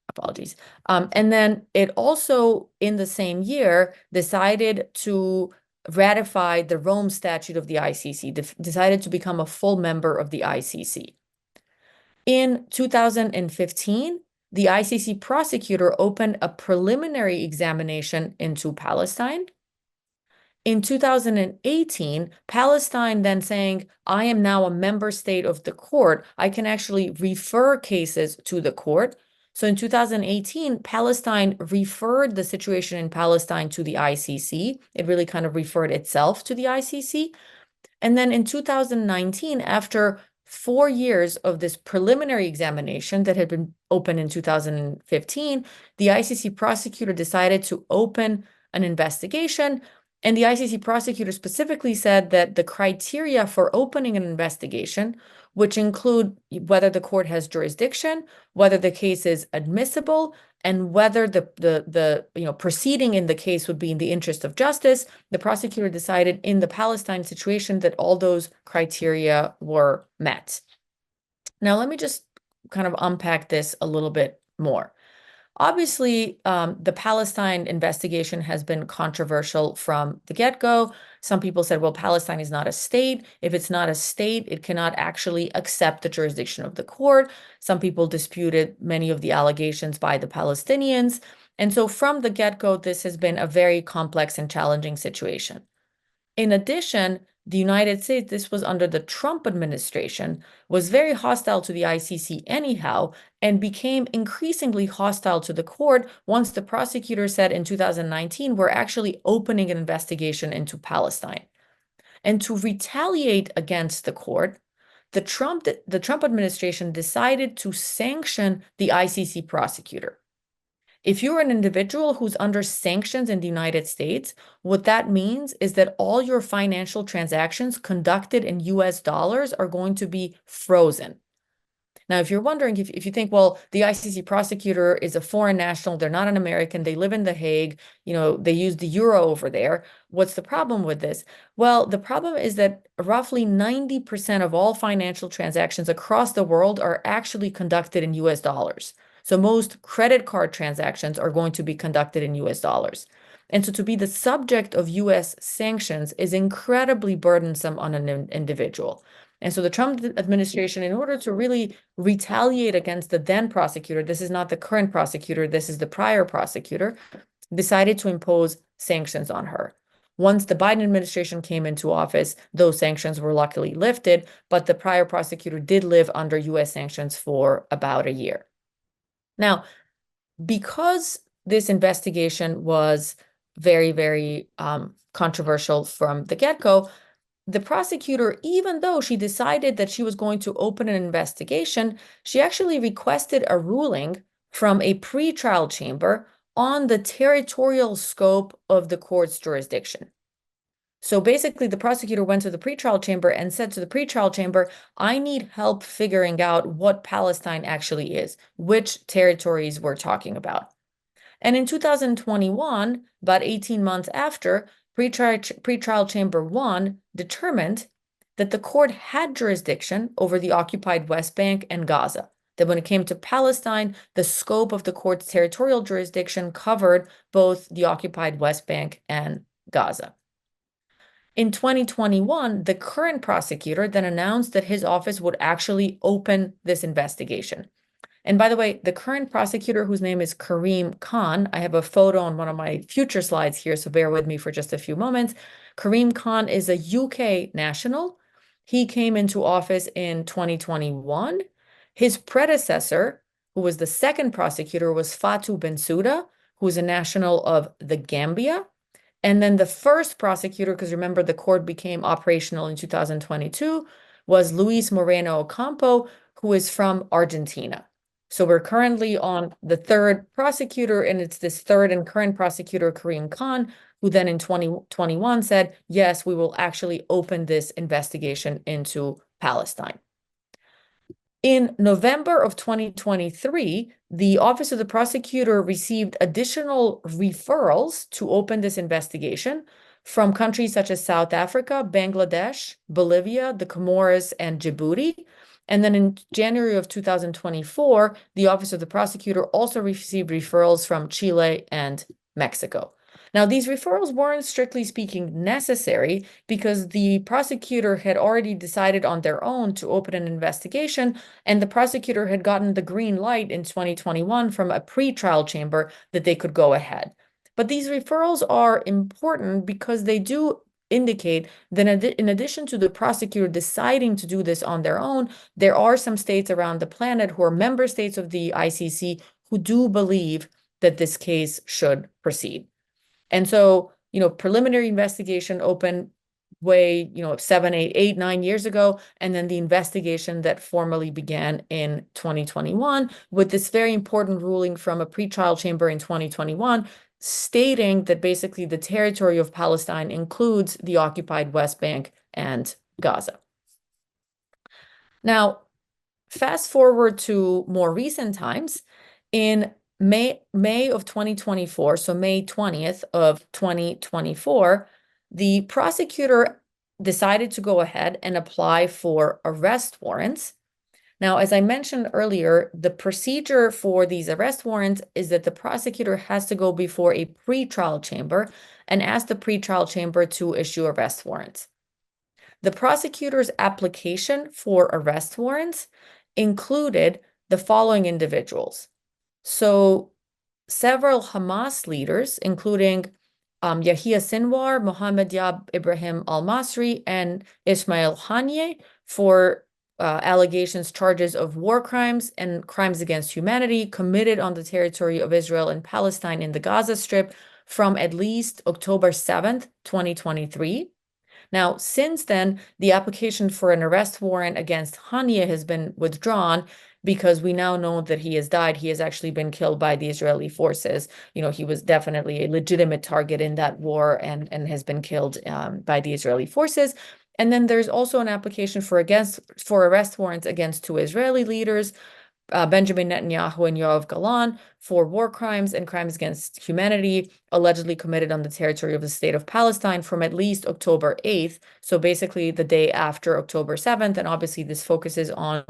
Apologies. And then it also, in the same year, decided to ratify the Rome Statute of the ICC, decided to become a full member of the ICC. In 2015, the ICC prosecutor opened a preliminary examination into Palestine. In 2018, Palestine then saying, I am now a member state of the court, I can actually refer cases to the court. So in 2018, Palestine referred the situation in Palestine to the ICC. It really kind of referred itself to the ICC. And then in 2019, after 4 years of this preliminary examination that had been open in 2015, the ICC prosecutor decided to open an investigation. And the ICC prosecutor specifically said that the criteria for opening an investigation, which include whether the court has jurisdiction, whether the case is admissible, and whether the proceeding in the case would be in the interest of justice, the prosecutor decided in the Palestine situation that all those criteria were met. Now, let me just kind of unpack this a little bit more. Obviously, the Palestine investigation has been controversial from the get-go. Some people said, well, Palestine is not a state. If it's not a state, it cannot actually accept the jurisdiction of the court. Some people disputed many of the allegations by the Palestinians. And so from the get-go, this has been a very complex and challenging situation. In addition, the United States, this was under the Trump administration, was very hostile to the ICC anyhow, and became increasingly hostile to the court once the prosecutor said in 2019, we're actually opening an investigation into Palestine. And to retaliate against the court, the Trump administration decided to sanction the ICC prosecutor. If you're an individual who's under sanctions in the United States, what that means is that all your financial transactions conducted in US dollars are going to be frozen. Now, if you're wondering, if you think, well, the ICC prosecutor is a foreign national, they're not an American, they live in The Hague, they use the euro over there, what's the problem with this? Well, the problem is that roughly 90% of all financial transactions across the world are actually conducted in US dollars. So most credit card transactions are going to be conducted in US dollars. And so to be the subject of US sanctions is incredibly burdensome on an individual. And so the Trump administration, in order to really retaliate against the then prosecutor, this is not the current prosecutor, this is the prior prosecutor, decided to impose sanctions on her. Once the Biden administration came into office, those sanctions were luckily lifted, but the prior prosecutor did live under US sanctions for about a year. Now, because this investigation was very, very controversial from the get-go, the prosecutor, even though she decided that she was going to open an investigation, she actually requested a ruling from a pretrial chamber on the territorial scope of the court's jurisdiction. So basically, the prosecutor went to the pretrial chamber and said to the pretrial chamber, I need help figuring out what Palestine actually is, which territories we're talking about. And in 2021, about 18 months after, pretrial chamber 1 determined that the court had jurisdiction over the occupied West Bank and Gaza. That when it came to Palestine, the scope of the court's territorial jurisdiction covered both the occupied West Bank and Gaza. In 2021, the current prosecutor then announced that his office would actually open this investigation. And by the way, the current prosecutor, whose name is Karim Khan, I have a photo on one of my future slides here, so bear with me for just a few moments. Karim Khan is a UK national. He came into office in 2021. His predecessor, who was the second prosecutor, was Fatou Bensouda, who is a national of the Gambia. And then the first prosecutor, because remember the court became operational in 2022, was Luis Moreno Ocampo, who is from Argentina. So we're currently on the third prosecutor, and it's this third and current prosecutor, Karim Khan, who then in 2021 said, yes, we will actually open this investigation into Palestine. In November of 2023, the Office of the Prosecutor received additional referrals to open this investigation from countries such as South Africa, Bangladesh, Bolivia, the Comoros, and Djibouti. And then in January of 2024, the Office of the Prosecutor also received referrals from Chile and Mexico. Now, these referrals weren't strictly speaking necessary because the prosecutor had already decided on their own to open an investigation, and the prosecutor had gotten the green light in 2021 from a pretrial chamber that they could go ahead. But these referrals are important because they do indicate that in addition to the prosecutor deciding to do this on their own, there are some states around the planet who are member states of the ICC who do believe that this case should proceed. And so, preliminary investigation opened way, 7, 8, 9 years ago, and then the investigation that formally began in 2021 with this very important ruling from a pretrial chamber in 2021 stating that basically the territory of Palestine includes the occupied West Bank and Gaza. Now, fast forward to more recent times. In May of 2024, so May 20th of 2024, the prosecutor decided to go ahead and apply for arrest warrants. Now, as I mentioned earlier, the procedure for these arrest warrants is that the prosecutor has to go before a pretrial chamber and ask the pretrial chamber to issue arrest warrants. The prosecutor's application for arrest warrants included the following individuals. So several Hamas leaders, including Yahya Sinwar, Mohammed Yab Ibrahim al-Masri, and Ismail Haniyeh for allegations, charges of war crimes and crimes against humanity committed on the territory of Israel and Palestine in the Gaza Strip from at least October 7th, 2023. Now, since then, the application for an arrest warrant against Haniyeh has been withdrawn because we now know that he has died. He has actually been killed by the Israeli forces. He was definitely a legitimate target in that war and has been killed by the Israeli forces. And then there's also an application for arrest warrants against two Israeli leaders, Benjamin Netanyahu and Yoav Galan, for war crimes and crimes against humanity allegedly committed on the territory of the state of Palestine from at least October 8th, so basically the day after October 7th, and obviously this focuses on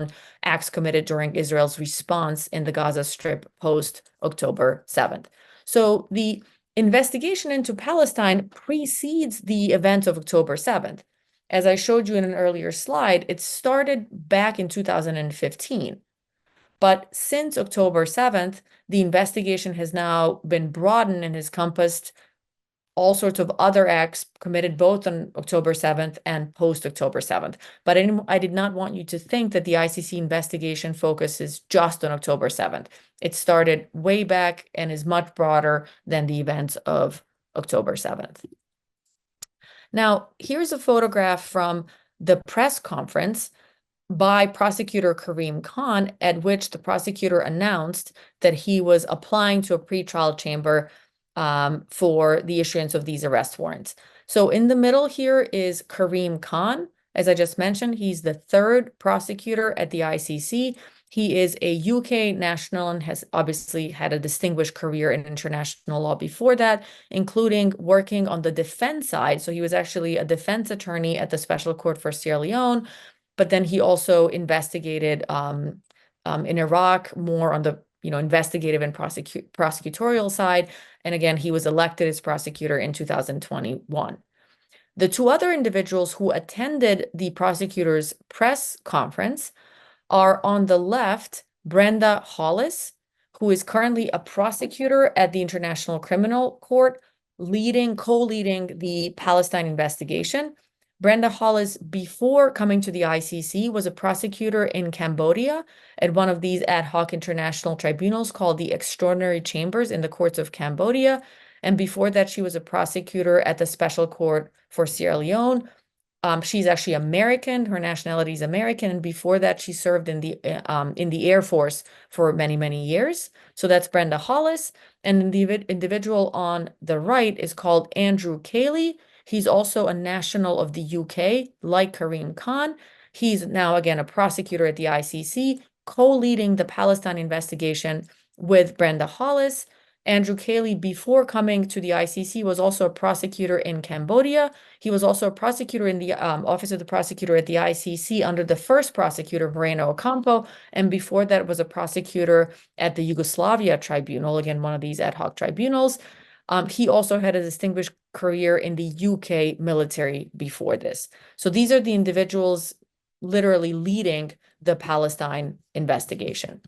acts committed during Israel's response in the Gaza Strip post-October 7th. So the investigation into Palestine precedes the events of October 7th. As I showed you in an earlier slide, it started back in 2015. But since October 7th, the investigation has now been broadened and has encompassed all sorts of other acts committed both on October 7th and post-October 7th. But I did not want you to think that the ICC investigation focuses just on October 7th. It started way back and is much broader than the events of October 7th. Now, here's a photograph from the press conference by Prosecutor Karim Khan, at which the prosecutor announced that he was applying to a pretrial chamber for the issuance of these arrest warrants. So in the middle here is Karim Khan. As I just mentioned, he's the third prosecutor at the ICC. He is a UK national and has obviously had a distinguished career in international law before that, including working on the defense side. So he was actually a defense attorney at the Special Court for Sierra Leone, but then he also investigated in Iraq more on the investigative and prosecutorial side. And again, he was elected as prosecutor in 2021. The two other individuals who attended the prosecutor's press conference are on the left, Brenda Hollis, who is currently a prosecutor at the International Criminal Court, co-leading the Palestine investigation. Brenda Hollis, before coming to the ICC, was a prosecutor in Cambodia at one of these ad hoc international tribunals called the Extraordinary Chambers in the Courts of Cambodia. And before that, she was a prosecutor at the Special Court for Sierra Leone. She's actually American. Her nationality is American. And before that, she served in the Air Force for many, many years. So that's Brenda Hollis. And the individual on the right is called Andrew Cayley. He's also a national of the UK, like Karim Khan. He's now, again, a prosecutor at the ICC, co-leading the Palestine investigation with Brenda Hollis. Andrew Cayley, before coming to the ICC, was also a prosecutor in Cambodia. He was also a prosecutor in the Office of the Prosecutor at the ICC under the first prosecutor, Moreno Ocampo, and before that was a prosecutor at the Yugoslavia Tribunal, again, one of these ad hoc tribunals. He also had a distinguished career in the UK military before this. So these are the individuals literally leading the Palestine investigation.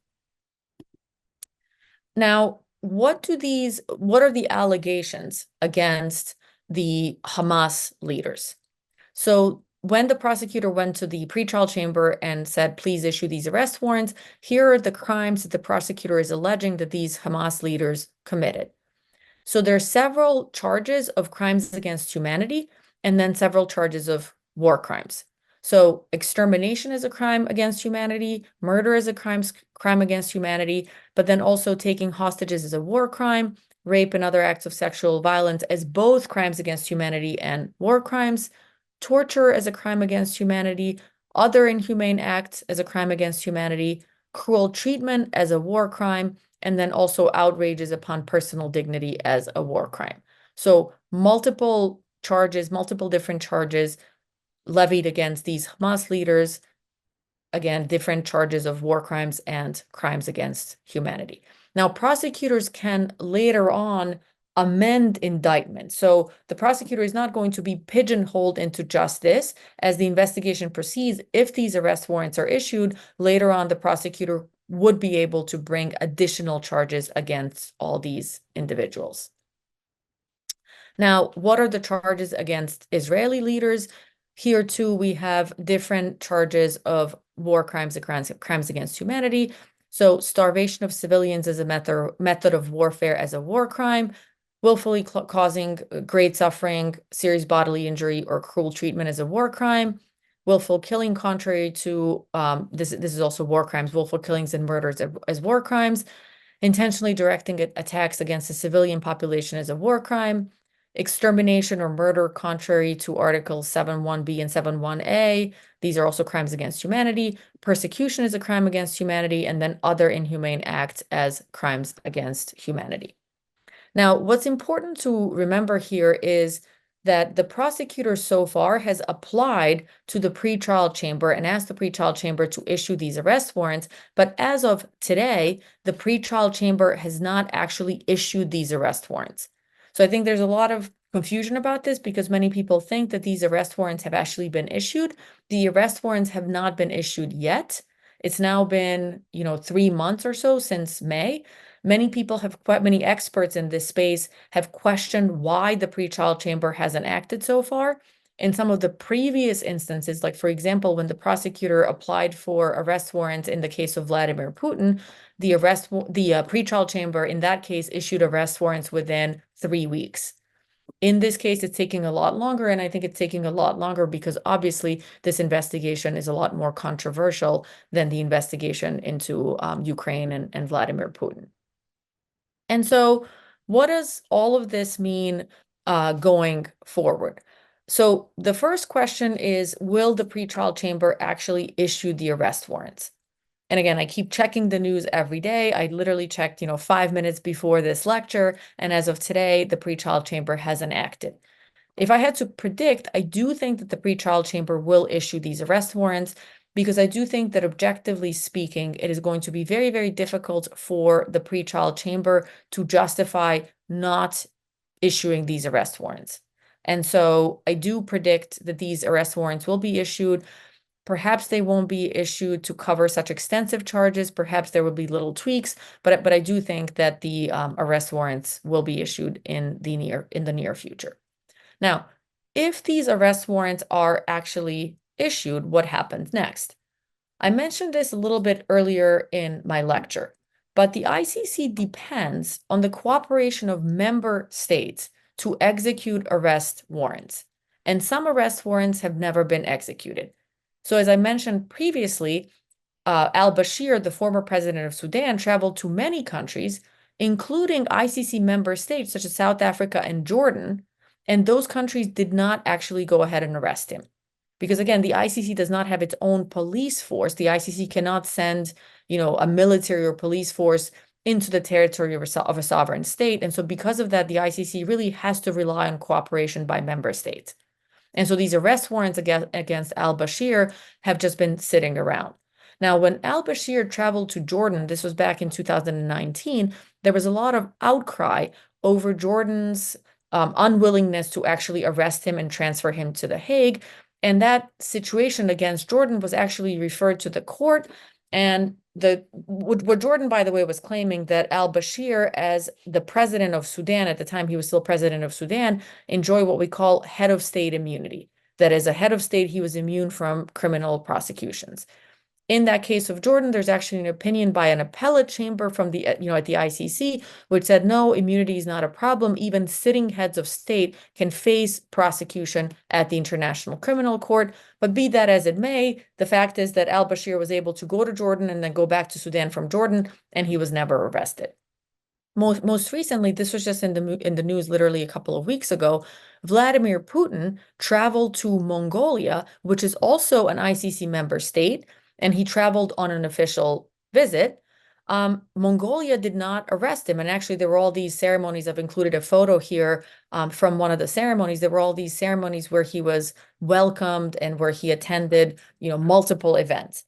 Now, what are the allegations against the Hamas leaders? So when the prosecutor went to the pretrial chamber and said, please issue these arrest warrants, here are the crimes that the prosecutor is alleging that these Hamas leaders committed. So there are several charges of crimes against humanity and then several charges of war crimes. So extermination is a crime against humanity, murder is a crime against humanity, but then also taking hostages is a war crime, rape and other acts of sexual violence as both crimes against humanity and war crimes, torture as a crime against humanity, other inhumane acts as a crime against humanity, cruel treatment as a war crime, and then also outrages upon personal dignity as a war crime. So multiple charges, multiple different charges levied against these Hamas leaders, again, different charges of war crimes and crimes against humanity. Now, prosecutors can later on amend indictment. So the prosecutor is not going to be pigeonholed into just this. As the investigation proceeds, if these arrest warrants are issued, later on the prosecutor would be able to bring additional charges against all these individuals. Now, what are the charges against Israeli leaders? Here too, we have different charges of war crimes and crimes against humanity. So starvation of civilians as a method of warfare as a war crime, willfully causing great suffering, serious bodily injury, or cruel treatment as a war crime, willful killing contrary to, this is also war crimes, willful killings and murders as war crimes, intentionally directing attacks against the civilian population as a war crime, extermination or murder contrary to Articles 7.1b and 7.1a. These are also crimes against humanity. Persecution is a crime against humanity, and then other inhumane acts as crimes against humanity. Now, what's important to remember here is that the prosecutor so far has applied to the pretrial chamber and asked the pretrial chamber to issue these arrest warrants. But as of today, the pretrial chamber has not actually issued these arrest warrants. So I think there's a lot of confusion about this because many people think that these arrest warrants have actually been issued. The arrest warrants have not been issued yet. It's now been, 3 months or so since May. Many experts in this space have questioned why the pretrial chamber hasn't acted so far. In some of the previous instances, like for example, when the prosecutor applied for arrest warrants in the case of Vladimir Putin, the pretrial chamber in that case issued arrest warrants within 3 weeks. In this case, it's taking a lot longer, and I think it's taking a lot longer because obviously this investigation is a lot more controversial than the investigation into Ukraine and Vladimir Putin. And so what does all of this mean going forward? So the first question is, will the pretrial chamber actually issue the arrest warrants? And again, I keep checking the news every day. I literally checked, 5 minutes before this lecture. And as of today, the pretrial chamber hasn't acted. If I had to predict, I do think that the pretrial chamber will issue these arrest warrants because I do think that objectively speaking, it is going to be very, very difficult for the pretrial chamber to justify not issuing these arrest warrants. And so I do predict that these arrest warrants will be issued. Perhaps they won't be issued to cover such extensive charges. Perhaps there will be little tweaks, but I do think that the arrest warrants will be issued in the near future. Now, if these arrest warrants are actually issued, what happens next? I mentioned this a little bit earlier in my lecture. But the ICC depends on the cooperation of member states to execute arrest warrants. And some arrest warrants have never been executed. So as I mentioned previously, al-Bashir, the former president of Sudan, traveled to many countries, including ICC member states such as South Africa and Jordan, and those countries did not actually go ahead and arrest him. Because again, the ICC does not have its own police force. The ICC cannot send, a military or police force into the territory of a sovereign state. And so because of that, the ICC really has to rely on cooperation by member states. And so these arrest warrants against al-Bashir have just been sitting around. Now, when al-Bashir traveled to Jordan, this was back in 2019, there was a lot of outcry over Jordan's unwillingness to actually arrest him and transfer him to The Hague. And that situation against Jordan was actually referred to the court. And what Jordan, by the way, was claiming that al-Bashir, as the president of Sudan, at the time he was still president of Sudan, enjoyed what we call head of state immunity. That as a head of state, he was immune from criminal prosecutions. In that case of Jordan, there's actually an opinion by an appellate chamber from the, at the ICC, which said, no, immunity is not a problem. Even sitting heads of state can face prosecution at the International Criminal Court. But be that as it may, the fact is that al-Bashir was able to go to Jordan and then go back to Sudan from Jordan, and he was never arrested. Most recently, this was just in the news literally a couple of weeks ago, Vladimir Putin traveled to Mongolia, which is also an ICC member state, and he traveled on an official visit. Mongolia did not arrest him. And actually, there were all these ceremonies. I've included a photo here from one of the ceremonies. There were all these ceremonies where he was welcomed and where he attended, multiple events.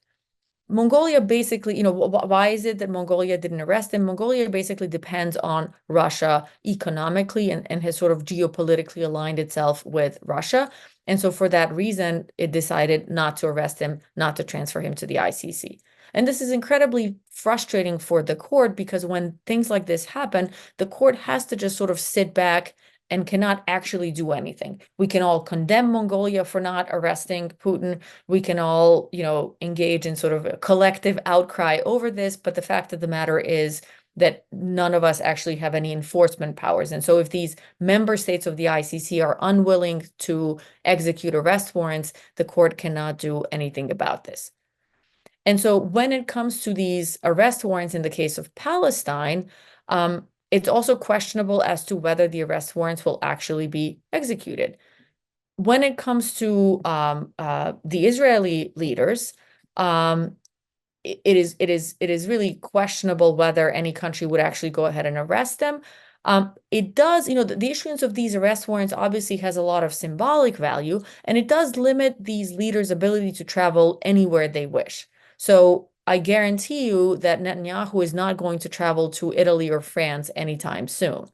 Mongolia basically, why is it that Mongolia didn't arrest him? Mongolia basically depends on Russia economically and has sort of geopolitically aligned itself with Russia. And so for that reason, it decided not to arrest him, not to transfer him to the ICC. And this is incredibly frustrating for the court because when things like this happen, the court has to just sort of sit back and cannot actually do anything. We can all condemn Mongolia for not arresting Putin. We can all, engage in sort of a collective outcry over this. But the fact of the matter is that none of us actually have any enforcement powers. And so if these member states of the ICC are unwilling to execute arrest warrants, the court cannot do anything about this. And so when it comes to these arrest warrants in the case of Palestine, it's also questionable as to whether the arrest warrants will actually be executed. When it comes to the Israeli leaders, it is really questionable whether any country would actually go ahead and arrest them. It does, the issuance of these arrest warrants obviously has a lot of symbolic value, and it does limit these leaders' ability to travel anywhere they wish. So I guarantee you that Netanyahu is not going to travel to Italy or France anytime soon.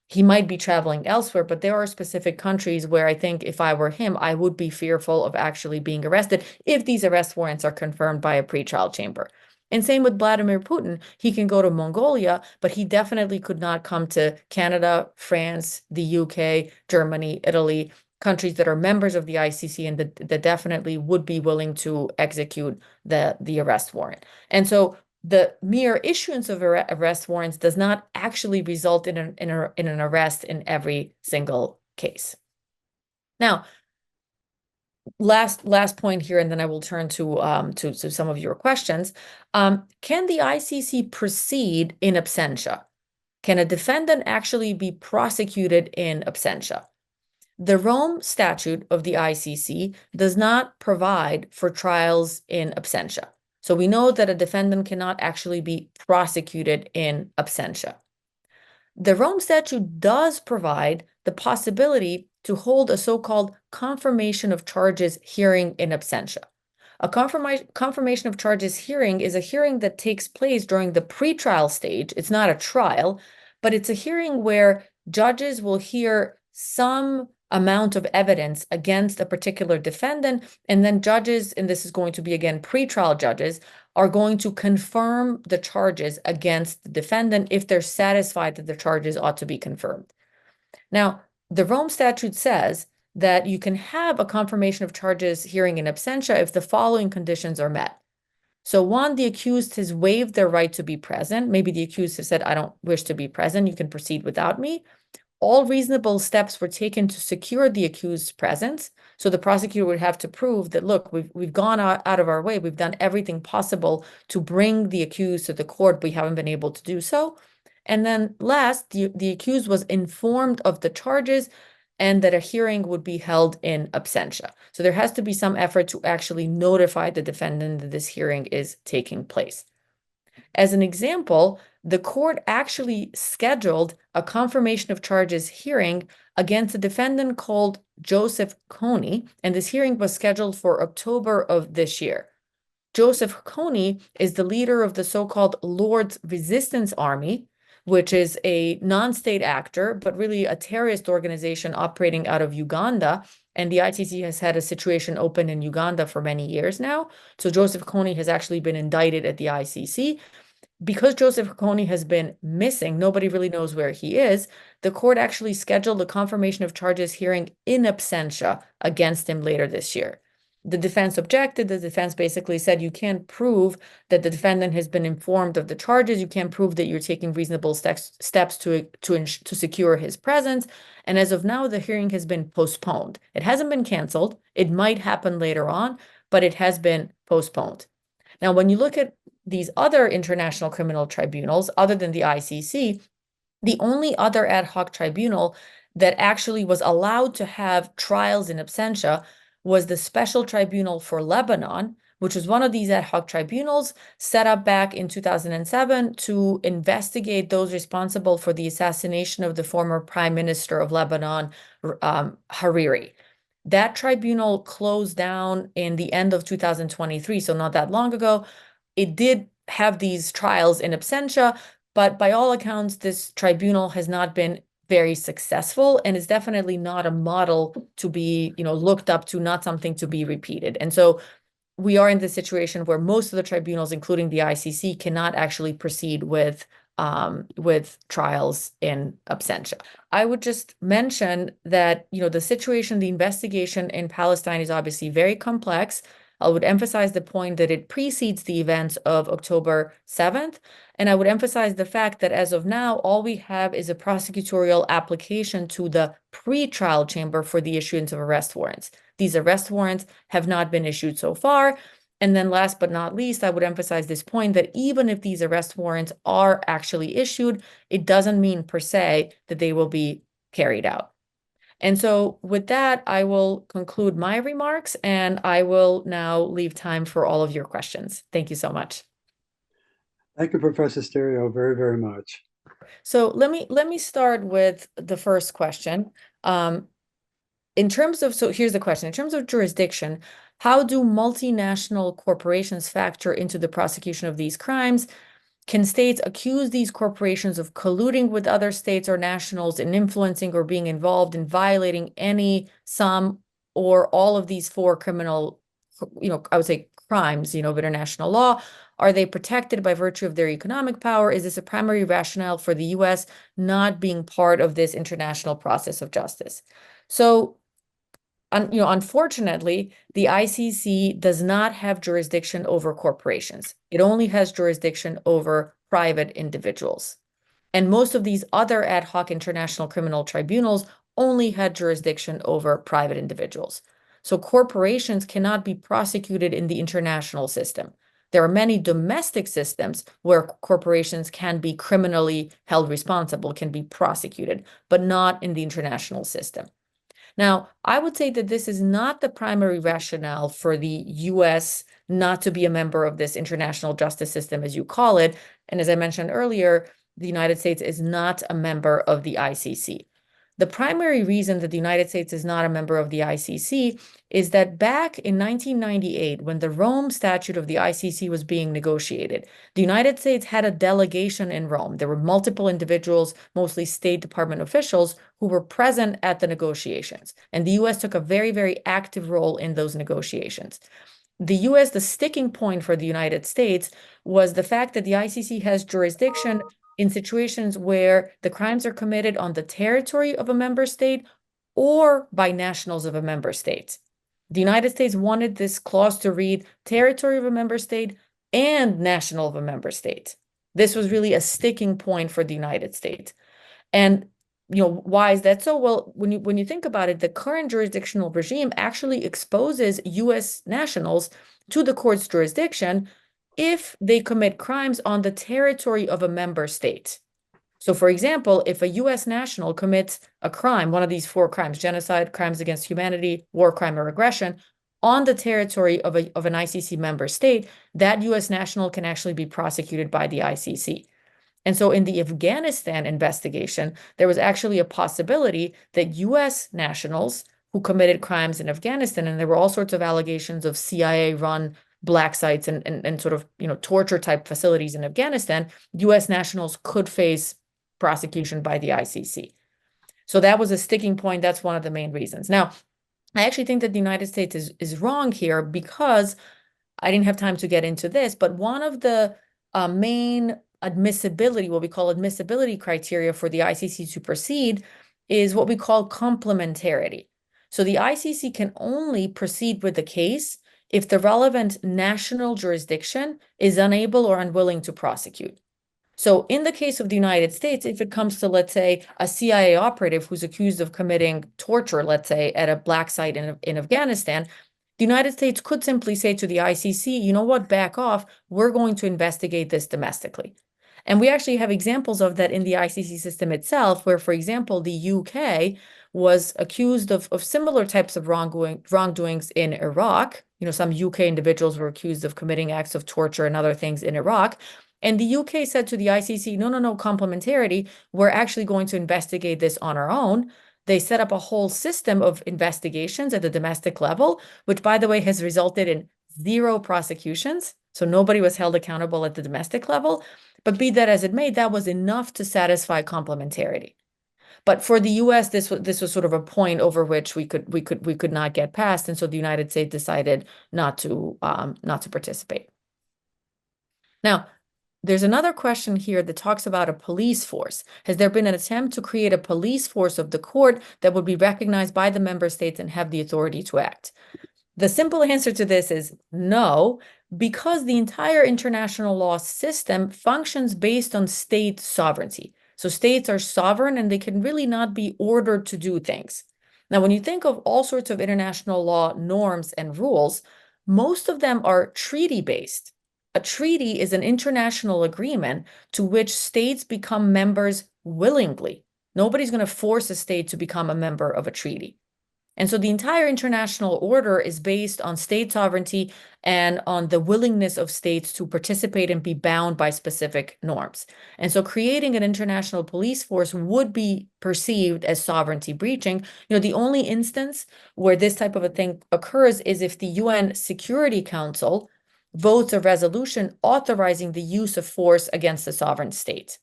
He might be traveling elsewhere, but there are specific countries where I think if I were him, I would be fearful of actually being arrested if these arrest warrants are confirmed by a pretrial chamber. And same with Vladimir Putin. He can go to Mongolia, but he definitely could not come to Canada, France, the UK, Germany, Italy, countries that are members of the ICC and that definitely would be willing to execute the arrest warrant. And so the mere issuance of arrest warrants does not actually result in an arrest in every single case. Now, last point here, and then I will turn to some of your questions. Can the ICC proceed in absentia? Can a defendant actually be prosecuted in absentia? The Rome Statute of the ICC does not provide for trials in absentia. So we know that a defendant cannot actually be prosecuted in absentia. The Rome Statute does provide the possibility to hold a so-called confirmation of charges hearing in absentia. A confirmation of charges hearing is a hearing that takes place during the pretrial stage. It's not a trial, but it's a hearing where judges will hear some amount of evidence against a particular defendant, and then judges, and this is going to be again pretrial judges, are going to confirm the charges against the defendant if they're satisfied that the charges ought to be confirmed. Now, the Rome Statute says that you can have a confirmation of charges hearing in absentia if the following conditions are met. So one, the accused has waived their right to be present. Maybe the accused has said, I don't wish to be present. You can proceed without me. All reasonable steps were taken to secure the accused's presence. So the prosecutor would have to prove that, look, we've gone out of our way. We've done everything possible to bring the accused to the court. We haven't been able to do so. And then last, the accused was informed of the charges and that a hearing would be held in absentia. So there has to be some effort to actually notify the defendant that this hearing is taking place. As an example, the court actually scheduled a confirmation of charges hearing against a defendant called Joseph Kony, and this hearing was scheduled for October of this year. Joseph Kony is the leader of the so-called Lord's Resistance Army, which is a non-state actor, but really a terrorist organization operating out of Uganda. And the ICC has had a situation open in Uganda for many years now. So Joseph Kony has actually been indicted at the ICC. Because Joseph Kony has been missing, nobody really knows where he is. The court actually scheduled a confirmation of charges hearing in absentia against him later this year. The defense objected. The defense basically said you can't prove that the defendant has been informed of the charges. You can't prove that you're taking reasonable steps to secure his presence. And as of now, the hearing has been postponed. It hasn't been canceled. It might happen later on, but it has been postponed. Now, when you look at these other international criminal tribunals, other than the ICC, the only other ad hoc tribunal that actually was allowed to have trials in absentia was the Special Tribunal for Lebanon, which was one of these ad hoc tribunals set up back in 2007 to investigate those responsible for the assassination of the former Prime Minister of Lebanon, Hariri. That tribunal closed down in the end of 2023, so not that long ago. It did have these trials in absentia, but by all accounts, this tribunal has not been very successful and is definitely not a model to be, looked up to, not something to be repeated. And so we are in the situation where most of the tribunals, including the ICC, cannot actually proceed with trials in absentia. I would just mention that, the situation, the investigation in Palestine is obviously very complex. I would emphasize the point that it precedes the events of October 7th. And I would emphasize the fact that as of now, all we have is a prosecutorial application to the pre-trial chamber for the issuance of arrest warrants. These arrest warrants have not been issued so far. And then last but not least, I would emphasize this point that even if these arrest warrants are actually issued, it doesn't mean per se that they will be carried out. And so with that, I will conclude my remarks and I will now leave time for all of your questions. Thank you so much. Thank you, Professor Sterio, very, very much. So let me start with the first question. So here's the question. In terms of jurisdiction, how do multinational corporations factor into the prosecution of these crimes? Can states accuse these corporations of colluding with other states or nationals in influencing or being involved in violating some, or all of these four criminal, I would say crimes, of international law? Are they protected by virtue of their economic power? Is this a primary rationale for the US not being part of this international process of justice? So, unfortunately, the ICC does not have jurisdiction over corporations. It only has jurisdiction over private individuals. And most of these other ad hoc international criminal tribunals only had jurisdiction over private individuals. So corporations cannot be prosecuted in the international system. There are many domestic systems where corporations can be criminally held responsible, can be prosecuted, but not in the international system. Now, I would say that this is not the primary rationale for the US not to be a member of this international justice system, as you call it. And as I mentioned earlier, the United States is not a member of the ICC. The primary reason that the United States is not a member of the ICC is that back in 1998, when the Rome Statute of the ICC was being negotiated, the United States had a delegation in Rome. There were multiple individuals, mostly State Department officials, who were present at the negotiations. And the US took a very, very active role in those negotiations. The sticking point for the United States was the fact that the ICC has jurisdiction in situations where the crimes are committed on the territory of a member state or by nationals of a member state. The United States wanted this clause to read territory of a member state and national of a member state. This was really a sticking point for the United States. And why is that so? Well, when you think about it, the current jurisdictional regime actually exposes U.S. nationals to the court's jurisdiction if they commit crimes on the territory of a member state. So, for example, if a U.S. national commits a crime, one of these 4 crimes, genocide, crimes against humanity, war crime, or aggression, on the territory of an ICC member state, that U.S. national can actually be prosecuted by the ICC. And so in the Afghanistan investigation, there was actually a possibility that U.S. nationals who committed crimes in Afghanistan, and there were all sorts of allegations of CIA-run black sites and sort of torture type facilities in Afghanistan, U.S. nationals could face prosecution by the ICC. So that was a sticking point. That's one of the main reasons. Now, I actually think that the United States is wrong here because I didn't have time to get into this, but one of the main admissibility, what we call admissibility criteria for the ICC to proceed is what we call complementarity. So the ICC can only proceed with the case if the relevant national jurisdiction is unable or unwilling to prosecute. So in the case of the United States, if it comes to, let's say, a CIA operative who's accused of committing torture, let's say, at a black site in Afghanistan, the United States could simply say to the ICC, you know what, back off, we're going to investigate this domestically. And we actually have examples of that in the ICC system itself, where, for example, the UK was accused of similar types of wrongdoings in Iraq. Some UK individuals were accused of committing acts of torture and other things in Iraq. And the UK said to the ICC, no, complementarity, we're actually going to investigate this on our own. They set up a whole system of investigations at the domestic level, which, by the way, has resulted in 0 prosecutions. So nobody was held accountable at the domestic level. But be that as it may, that was enough to satisfy complementarity. But for the U.S., this was sort of a point over which we could not get past, and so the United States decided not to participate. Now, there's another question here that talks about a police force. Has there been an attempt to create a police force of the court that would be recognized by the member states and have the authority to act? The simple answer to this is no, because the entire international law system functions based on state sovereignty. So states are sovereign and they can really not be ordered to do things. Now, when you think of all sorts of international law norms and rules, most of them are treaty-based. A treaty is an international agreement to which states become members willingly. Nobody's going to force a state to become a member of a treaty. And so the entire international order is based on state sovereignty and on the willingness of states to participate and be bound by specific norms. And so creating an international police force would be perceived as sovereignty breaching. The only instance where this type of a thing occurs is if the UN Security Council votes a resolution authorizing the use of force against a sovereign state.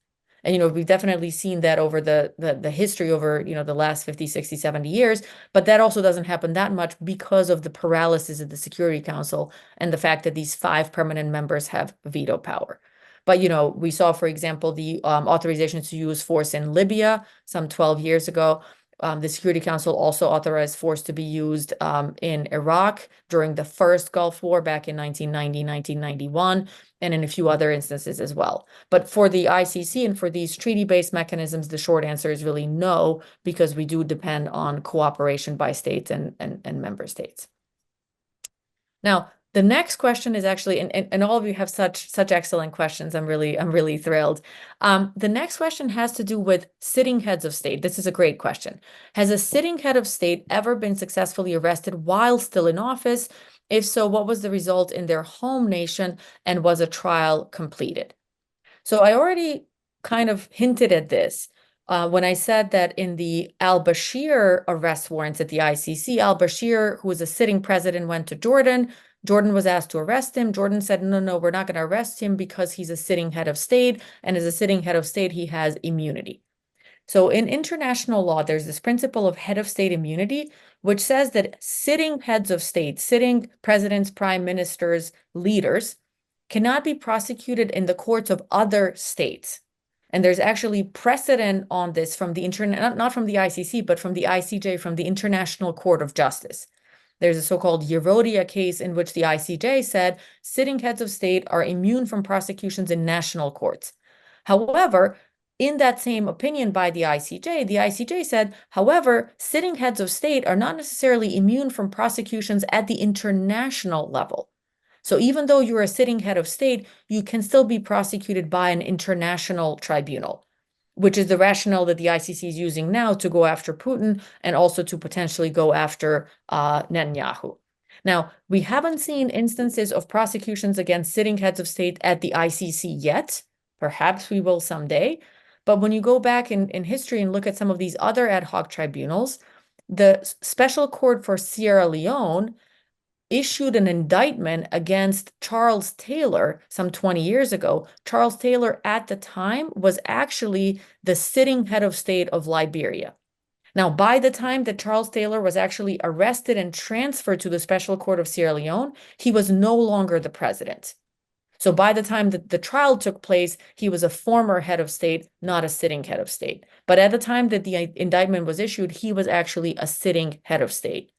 And, we've definitely seen that over the history over, the last 50, 60, 70 years, but that also doesn't happen that much because of the paralysis of the Security Council and the fact that these 5 permanent members have veto power. But, we saw, for example, the authorization to use force in Libya some 12 years ago. The Security Council also authorized force to be used in Iraq during the first Gulf War back in 1990, 1991, and in a few other instances as well. But for the ICC and for these treaty-based mechanisms, the short answer is really no, because we do depend on cooperation by states and member states. Now, the next question is actually, and all of you have such excellent questions. I'm really thrilled. The next question has to do with sitting heads of state. This is a great question. Has a sitting head of state ever been successfully arrested while still in office? If so, what was the result in their home nation, and was a trial completed? So I already kind of hinted at this when I said that in the al-Bashir arrest warrants at the ICC, al-Bashir, who was a sitting president, went to Jordan. Jordan was asked to arrest him. Jordan said, no, we're not going to arrest him because he's a sitting head of state. And as a sitting head of state, he has immunity. So in international law, there's this principle of head of state immunity, which says that sitting heads of state, sitting presidents, prime ministers, leaders, cannot be prosecuted in the courts of other states. And there's actually precedent on this from the not from the ICC, but from the ICJ, from the International Court of Justice. There's a so-called Yerodia case in which the ICJ said sitting heads of state are immune from prosecutions in national courts. However, in that same opinion by the ICJ said, however, sitting heads of state are not necessarily immune from prosecutions at the international level. So even though you're a sitting head of state, you can still be prosecuted by an international tribunal, which is the rationale that the ICC is using now to go after Putin and also to potentially go after Netanyahu. Now, we haven't seen instances of prosecutions against sitting heads of state at the ICC yet. Perhaps we will someday. But when you go back in history and look at some of these other ad hoc tribunals, the Special Court for Sierra Leone issued an indictment against Charles Taylor some 20 years ago. Charles Taylor at the time was actually the sitting head of state of Liberia. Now, by the time that Charles Taylor was actually arrested and transferred to the Special Court of Sierra Leone, he was no longer the president. So by the time that the trial took place, he was a former head of state, not a sitting head of state. But at the time that the indictment was issued, he was actually a sitting head of state.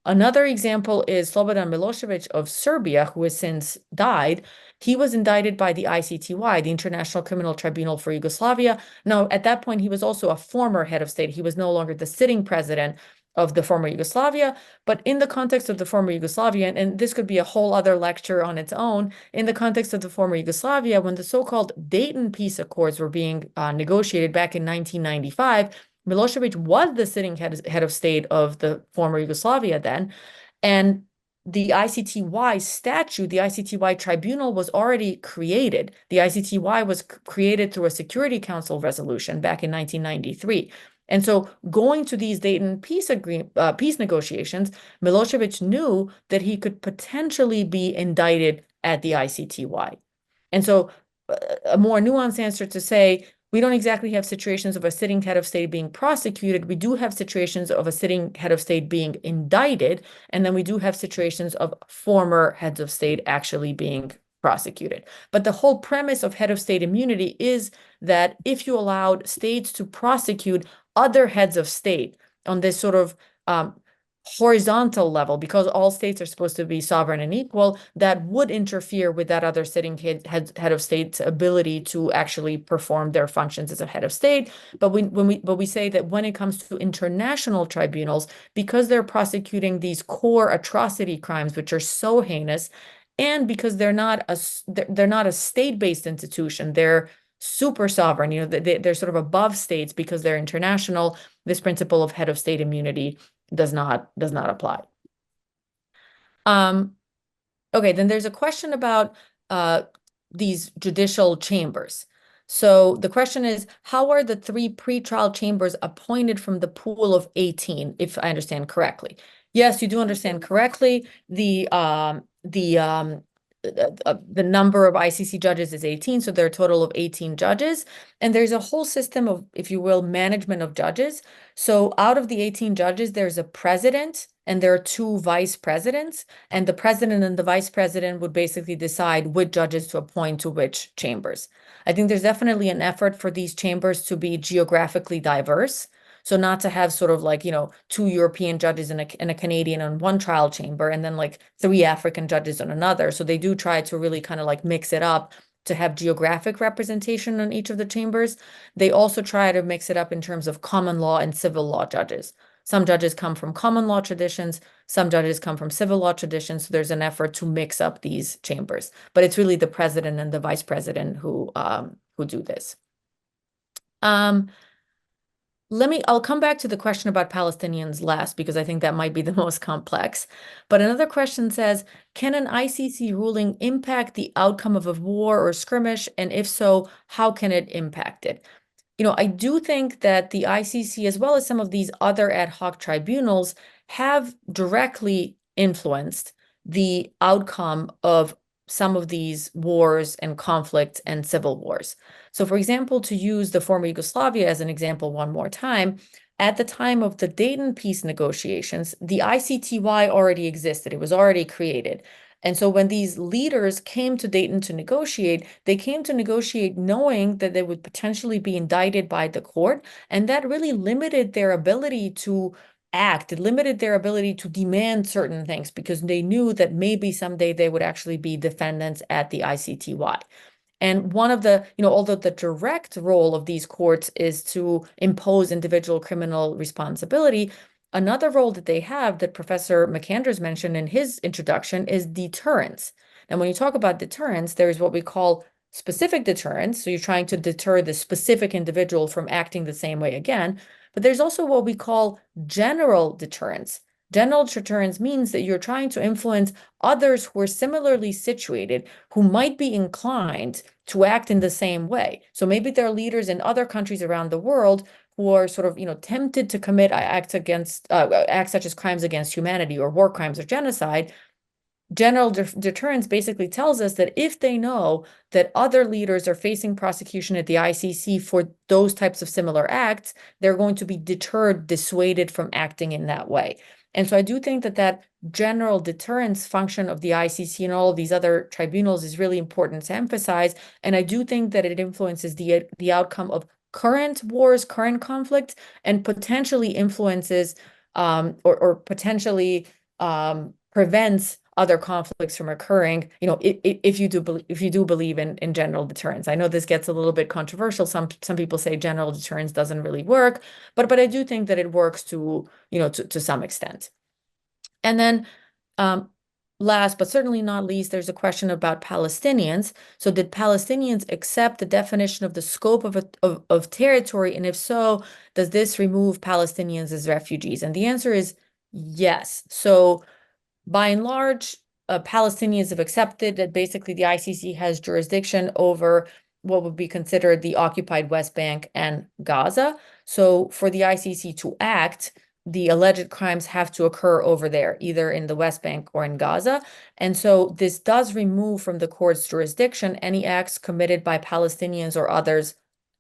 Another example is Slobodan Milosevic of Serbia, who has since died. He was indicted by the ICTY, the International Criminal Tribunal for Yugoslavia. Now, at that point, he was also a former head of state. He was no longer the sitting president of the former Yugoslavia, but in the context of the former Yugoslavia, and this could be a whole other lecture on its own, in the context of the former Yugoslavia, when the so-called Dayton Peace Accords were being negotiated back in 1995, Milosevic was the sitting head of state of the former Yugoslavia then, and the ICTY statute, the ICTY tribunal was already created. The ICTY was created through a Security Council resolution back in 1993. And so going to these Dayton peace negotiations, Milosevic knew that he could potentially be indicted at the ICTY. And so a more nuanced answer to say, we don't exactly have situations of a sitting head of state being prosecuted. We do have situations of a sitting head of state being indicted. And then we do have situations of former heads of state actually being prosecuted. But the whole premise of head of state immunity is that if you allowed states to prosecute other heads of state on this sort of horizontal level, because all states are supposed to be sovereign and equal, that would interfere with that other sitting head of state's ability to actually perform their functions as a head of state. But we say that when it comes to international tribunals, because they're prosecuting these core atrocity crimes, which are so heinous, and because they're not a state-based institution, they're super sovereign, they're sort of above states because they're international, this principle of head of state immunity does not apply. Okay, then there's a question about these judicial chambers. So the question is, how are the 3 pretrial chambers appointed from the pool of 18, if I understand correctly? Yes, you do understand correctly. The number of ICC judges is 18, so there are a total of 18 judges. And there's a whole system of, if you will, management of judges. So out of the 18 judges, there's a president and there are 2 vice presidents. And the president and the vice president would basically decide which judges to appoint to which chambers. I think there's definitely an effort for these chambers to be geographically diverse. So not to have sort of like, 2 European judges and a Canadian on one trial chamber and then like 3 African judges on another. So they do try to really kind of like mix it up to have geographic representation on each of the chambers. They also try to mix it up in terms of common law and civil law judges. Some judges come from common law traditions, some judges come from civil law traditions. So there's an effort to mix up these chambers, but it's really the president and the vice president who do this. I'll come back to the question about Palestinians last, because I think that might be the most complex. But another question says, can an ICC ruling impact the outcome of a war or skirmish? And if so, how can it impact it? I do think that the ICC, as well as some of these other ad hoc tribunals, have directly influenced the outcome of some of these wars and conflicts and civil wars. So for example, to use the former Yugoslavia as an example one more time, at the time of the Dayton peace negotiations, the ICTY already existed. It was already created. And so when these leaders came to Dayton to negotiate, they came to negotiate knowing that they would potentially be indicted by the court. And that really limited their ability to act. It limited their ability to demand certain things because they knew that maybe someday they would actually be defendants at the ICTY. And one of the, although the direct role of these courts is to impose individual criminal responsibility, another role that they have that Professor McAndrews mentioned in his introduction is deterrence. And when you talk about deterrence, there is what we call specific deterrence. So you're trying to deter the specific individual from acting the same way again. But there's also what we call general deterrence. General deterrence means that you're trying to influence others who are similarly situated, who might be inclined to act in the same way. So maybe there are leaders in other countries around the world who are sort of, tempted to commit acts such as crimes against humanity or war crimes or genocide. General deterrence basically tells us that if they know that other leaders are facing prosecution at the ICC for those types of similar acts, they're going to be deterred, dissuaded from acting in that way. And so I do think that general deterrence function of the ICC and all of these other tribunals is really important to emphasize. And I do think that it influences the outcome of current wars, current conflicts, and potentially influences or potentially prevents other conflicts from occurring, if you do believe in general deterrence. I know this gets a little bit controversial. Some people say general deterrence doesn't really work, but I do think that it works to some extent. And then last but certainly not least, there's a question about Palestinians. So did Palestinians accept the definition of the scope of territory? And if so, does this remove Palestinians as refugees? And the answer is yes. So by and large, Palestinians have accepted that basically the ICC has jurisdiction over what would be considered the occupied West Bank and Gaza. So for the ICC to act, the alleged crimes have to occur over there, either in the West Bank or in Gaza. And so this does remove from the court's jurisdiction any acts committed by Palestinians or others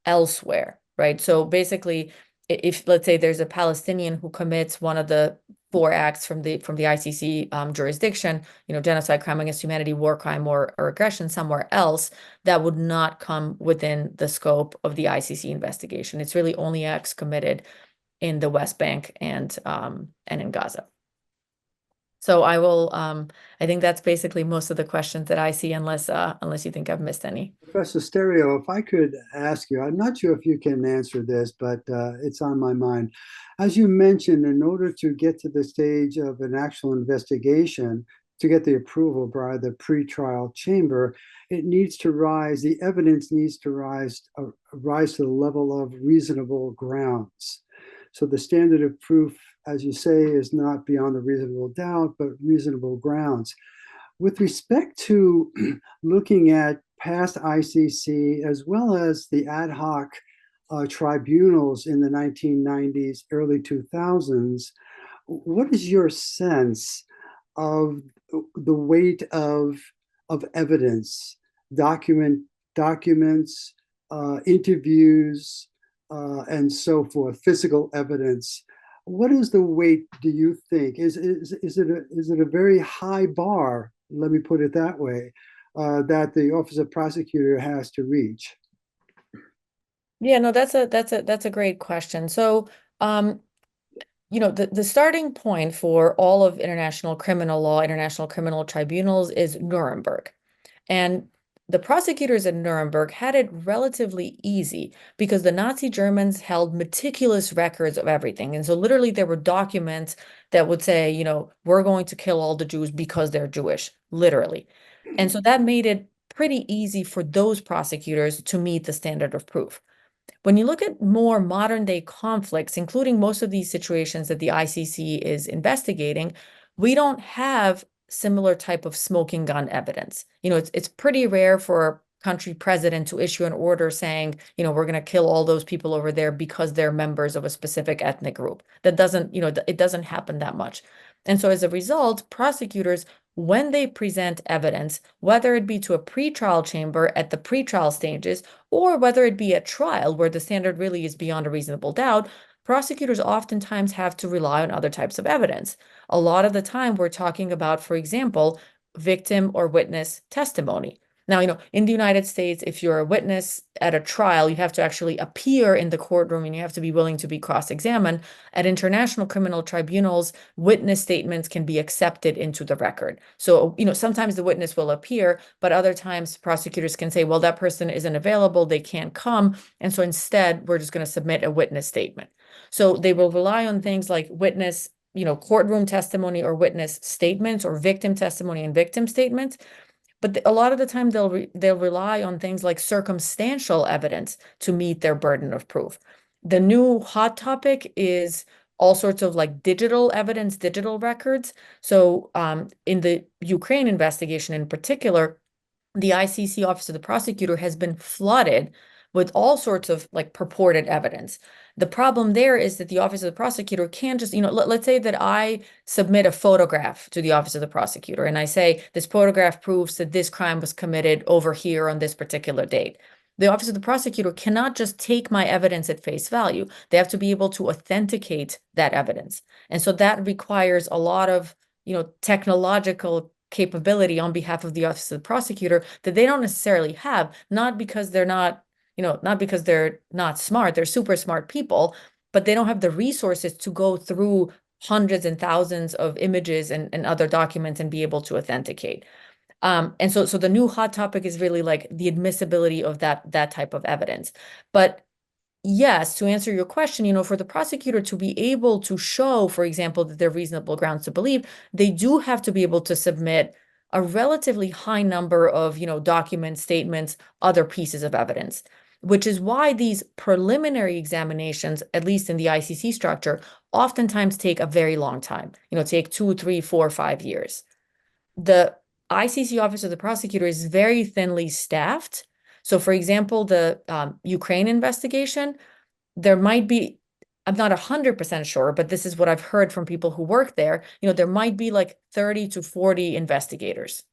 elsewhere, right? So basically, if let's say there's a Palestinian who commits one of the 4 acts from the ICC jurisdiction, genocide, crime against humanity, war crime, or aggression somewhere else, that would not come within the scope of the ICC investigation. It's really only acts committed in the West Bank and in Gaza. So I think that's basically most of the questions that I see, unless you think I've missed any. Professor Sterio, if I could ask you, I'm not sure if you can answer this, but it's on my mind. As you mentioned, in order to get to the stage of an actual investigation, to get the approval by the pretrial chamber, the evidence needs to rise to the level of reasonable grounds. So the standard of proof, as you say, is not beyond a reasonable doubt, but reasonable grounds. With respect to looking at past ICC as well as the ad hoc tribunals in the 1990s, early 2000s, what is your sense of the weight of evidence, documents, interviews, and so forth, physical evidence? What is the weight, do you think? Is it a very high bar, let me put it that way, that the Office of Prosecutor has to reach? Yeah, no, that's a great question. So, the starting point for all of international criminal law, international criminal tribunals is Nuremberg. And the prosecutors at Nuremberg had it relatively easy because the Nazi Germans held meticulous records of everything. And so literally there were documents that would say, we're going to kill all the Jews because they're Jewish, literally. And so that made it pretty easy for those prosecutors to meet the standard of proof. When you look at more modern day conflicts, including most of these situations that the ICC is investigating, we don't have similar type of smoking gun evidence. It's pretty rare for a country president to issue an order saying, we're going to kill all those people over there because they're members of a specific ethnic group. That doesn't, it doesn't happen that much. And so as a result, prosecutors, when they present evidence, whether it be to a pretrial chamber at the pretrial stages, or whether it be at trial where the standard really is beyond a reasonable doubt, prosecutors oftentimes have to rely on other types of evidence. A lot of the time we're talking about, for example, victim or witness testimony. Now, in the United States, if you're a witness at a trial, you have to actually appear in the courtroom and you have to be willing to be cross-examined. At international criminal tribunals, witness statements can be accepted into the record. So, sometimes the witness will appear, but other times prosecutors can say, well, that person isn't available, they can't come. And so instead, we're just going to submit a witness statement. So they will rely on things like witness, courtroom testimony or witness statements or victim testimony and victim statements. But a lot of the time they'll rely on things like circumstantial evidence to meet their burden of proof. The new hot topic is all sorts of like digital evidence, digital records. So in the Ukraine investigation in particular, the ICC Office of the Prosecutor has been flooded with all sorts of like purported evidence. The problem there is that the Office of the Prosecutor can't just, let's say that I submit a photograph to the Office of the Prosecutor and I say, this photograph proves that this crime was committed over here on this particular date. The Office of the Prosecutor cannot just take my evidence at face value. They have to be able to authenticate that evidence. And so that requires a lot of, technological capability on behalf of the Office of the Prosecutor that they don't necessarily have, not because they're not smart, they're super smart people, but they don't have the resources to go through hundreds and thousands of images and other documents and be able to authenticate. And so the new hot topic is really like the admissibility of that type of evidence. But yes, to answer your question, for the prosecutor to be able to show, for example, that there are reasonable grounds to believe, they do have to be able to submit a relatively high number of, documents, statements, other pieces of evidence, which is why these preliminary examinations, at least in the ICC structure, oftentimes take a very long time, take 2, 3, 4, 5 years. The ICC Office of the Prosecutor is very thinly staffed. So, for example, the Ukraine investigation, there might be, I'm not 100% sure, but this is what I've heard from people who work there, there might be like 30 to 40 investigators.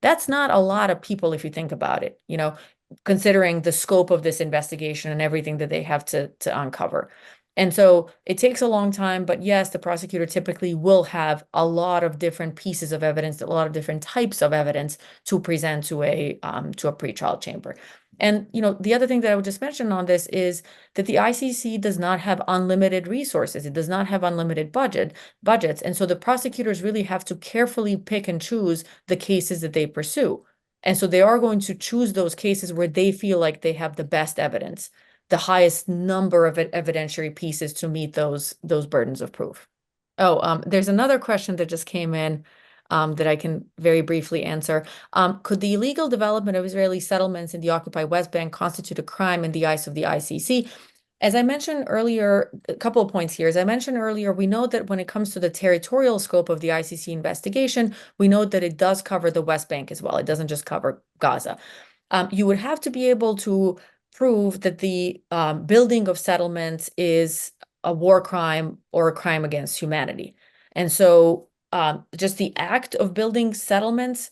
That's not a lot of people if you think about it, considering the scope of this investigation and everything that they have to uncover. And so it takes a long time, but yes, the prosecutor typically will have a lot of different pieces of evidence, a lot of different types of evidence to present to a pretrial chamber. And, the other thing that I would just mention on this is that the ICC does not have unlimited resources. It does not have unlimited budgets. And so the prosecutors really have to carefully pick and choose the cases that they pursue. And so they are going to choose those cases where they feel like they have the best evidence, the highest number of evidentiary pieces to meet those burdens of proof. There's another question that just came in that I can very briefly answer. Could the illegal development of Israeli settlements in the occupied West Bank constitute a crime in the eyes of the ICC? As I mentioned earlier, a couple of points here. As I mentioned earlier, we know that when it comes to the territorial scope of the ICC investigation, we know that it does cover the West Bank as well. It doesn't just cover Gaza. You would have to be able to prove that the building of settlements is a war crime or a crime against humanity. And so just the act of building settlements,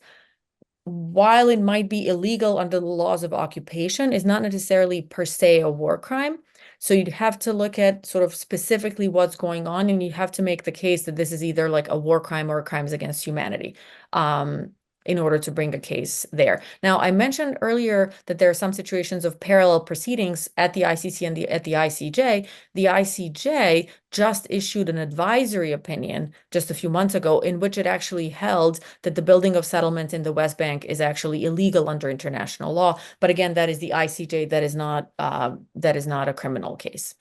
while it might be illegal under the laws of occupation, is not necessarily per se a war crime. So you'd have to look at sort of specifically what's going on, and you have to make the case that this is either like a war crime or crimes against humanity in order to bring a case there. Now, I mentioned earlier that there are some situations of parallel proceedings at the ICC and at the ICJ. The ICJ just issued an advisory opinion just a few months ago in which it actually held that the building of settlements in the West Bank is actually illegal under international law. But again, that is the ICJ. That is not a criminal case.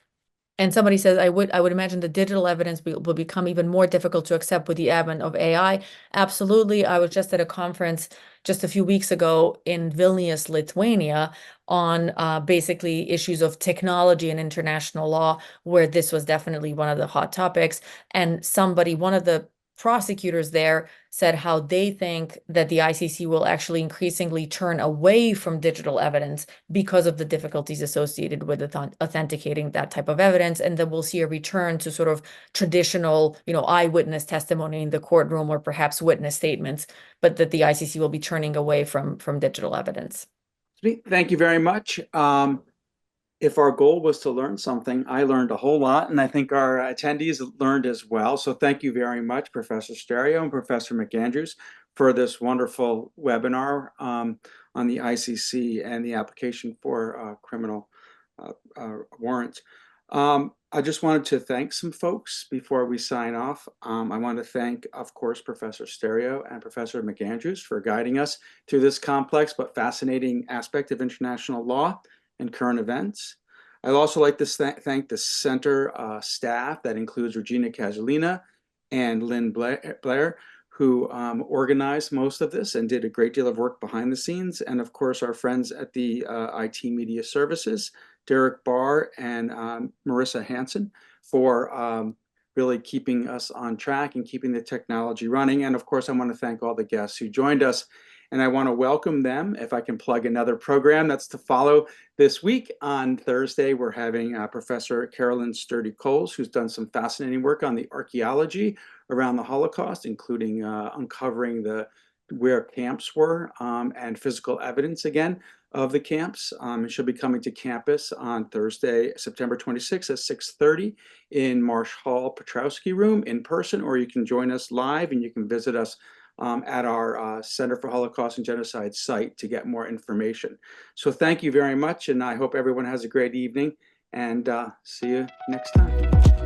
And somebody says, I would imagine the digital evidence will become even more difficult to accept with the advent of AI. Absolutely. I was just at a conference just a few weeks ago in Vilnius, Lithuania, on basically issues of technology and international law, where this was definitely one of the hot topics. And one of the prosecutors there said how they think that the ICC will actually increasingly turn away from digital evidence because of the difficulties associated with authenticating that type of evidence, and that we'll see a return to sort of traditional, eyewitness testimony in the courtroom or perhaps witness statements, but that the ICC will be turning away from digital evidence. Thank you very much. if our goal was to learn something, I learned a whole lot, and I think our attendees learned as well. So thank you very much, Professor Sterio and Professor McAndrews, for this wonderful webinar on the ICC and the application for criminal warrants. I just wanted to thank some folks before we sign off. I want to thank, of course, Professor Sterio and Professor McAndrews for guiding us through this complex but fascinating aspect of international law and current events. I'd also like to thank the center staff that includes Regina Casalina and Lynn Blair, who organized most of this and did a great deal of work behind the scenes. And of course, our friends at the IT Media Services, Derek Barr and Marissa Hansen, for really keeping us on track and keeping the technology running. And of course, I want to thank all the guests who joined us. And I want to welcome them. If I can plug another program that's to follow this week, on Thursday, we're having Professor Carolyn Sturdy-Coles, who's done some fascinating work on the archaeology around the Holocaust, including uncovering where camps were and physical evidence again of the camps. And she'll be coming to campus on Thursday, September 26th at 6:30 in Marsh Hall Petrowski Room in person, or you can join us live and you can visit us at our Center for Holocaust and Genocide site to get more information. So thank you very much, and I hope everyone has a great evening, and see you next time.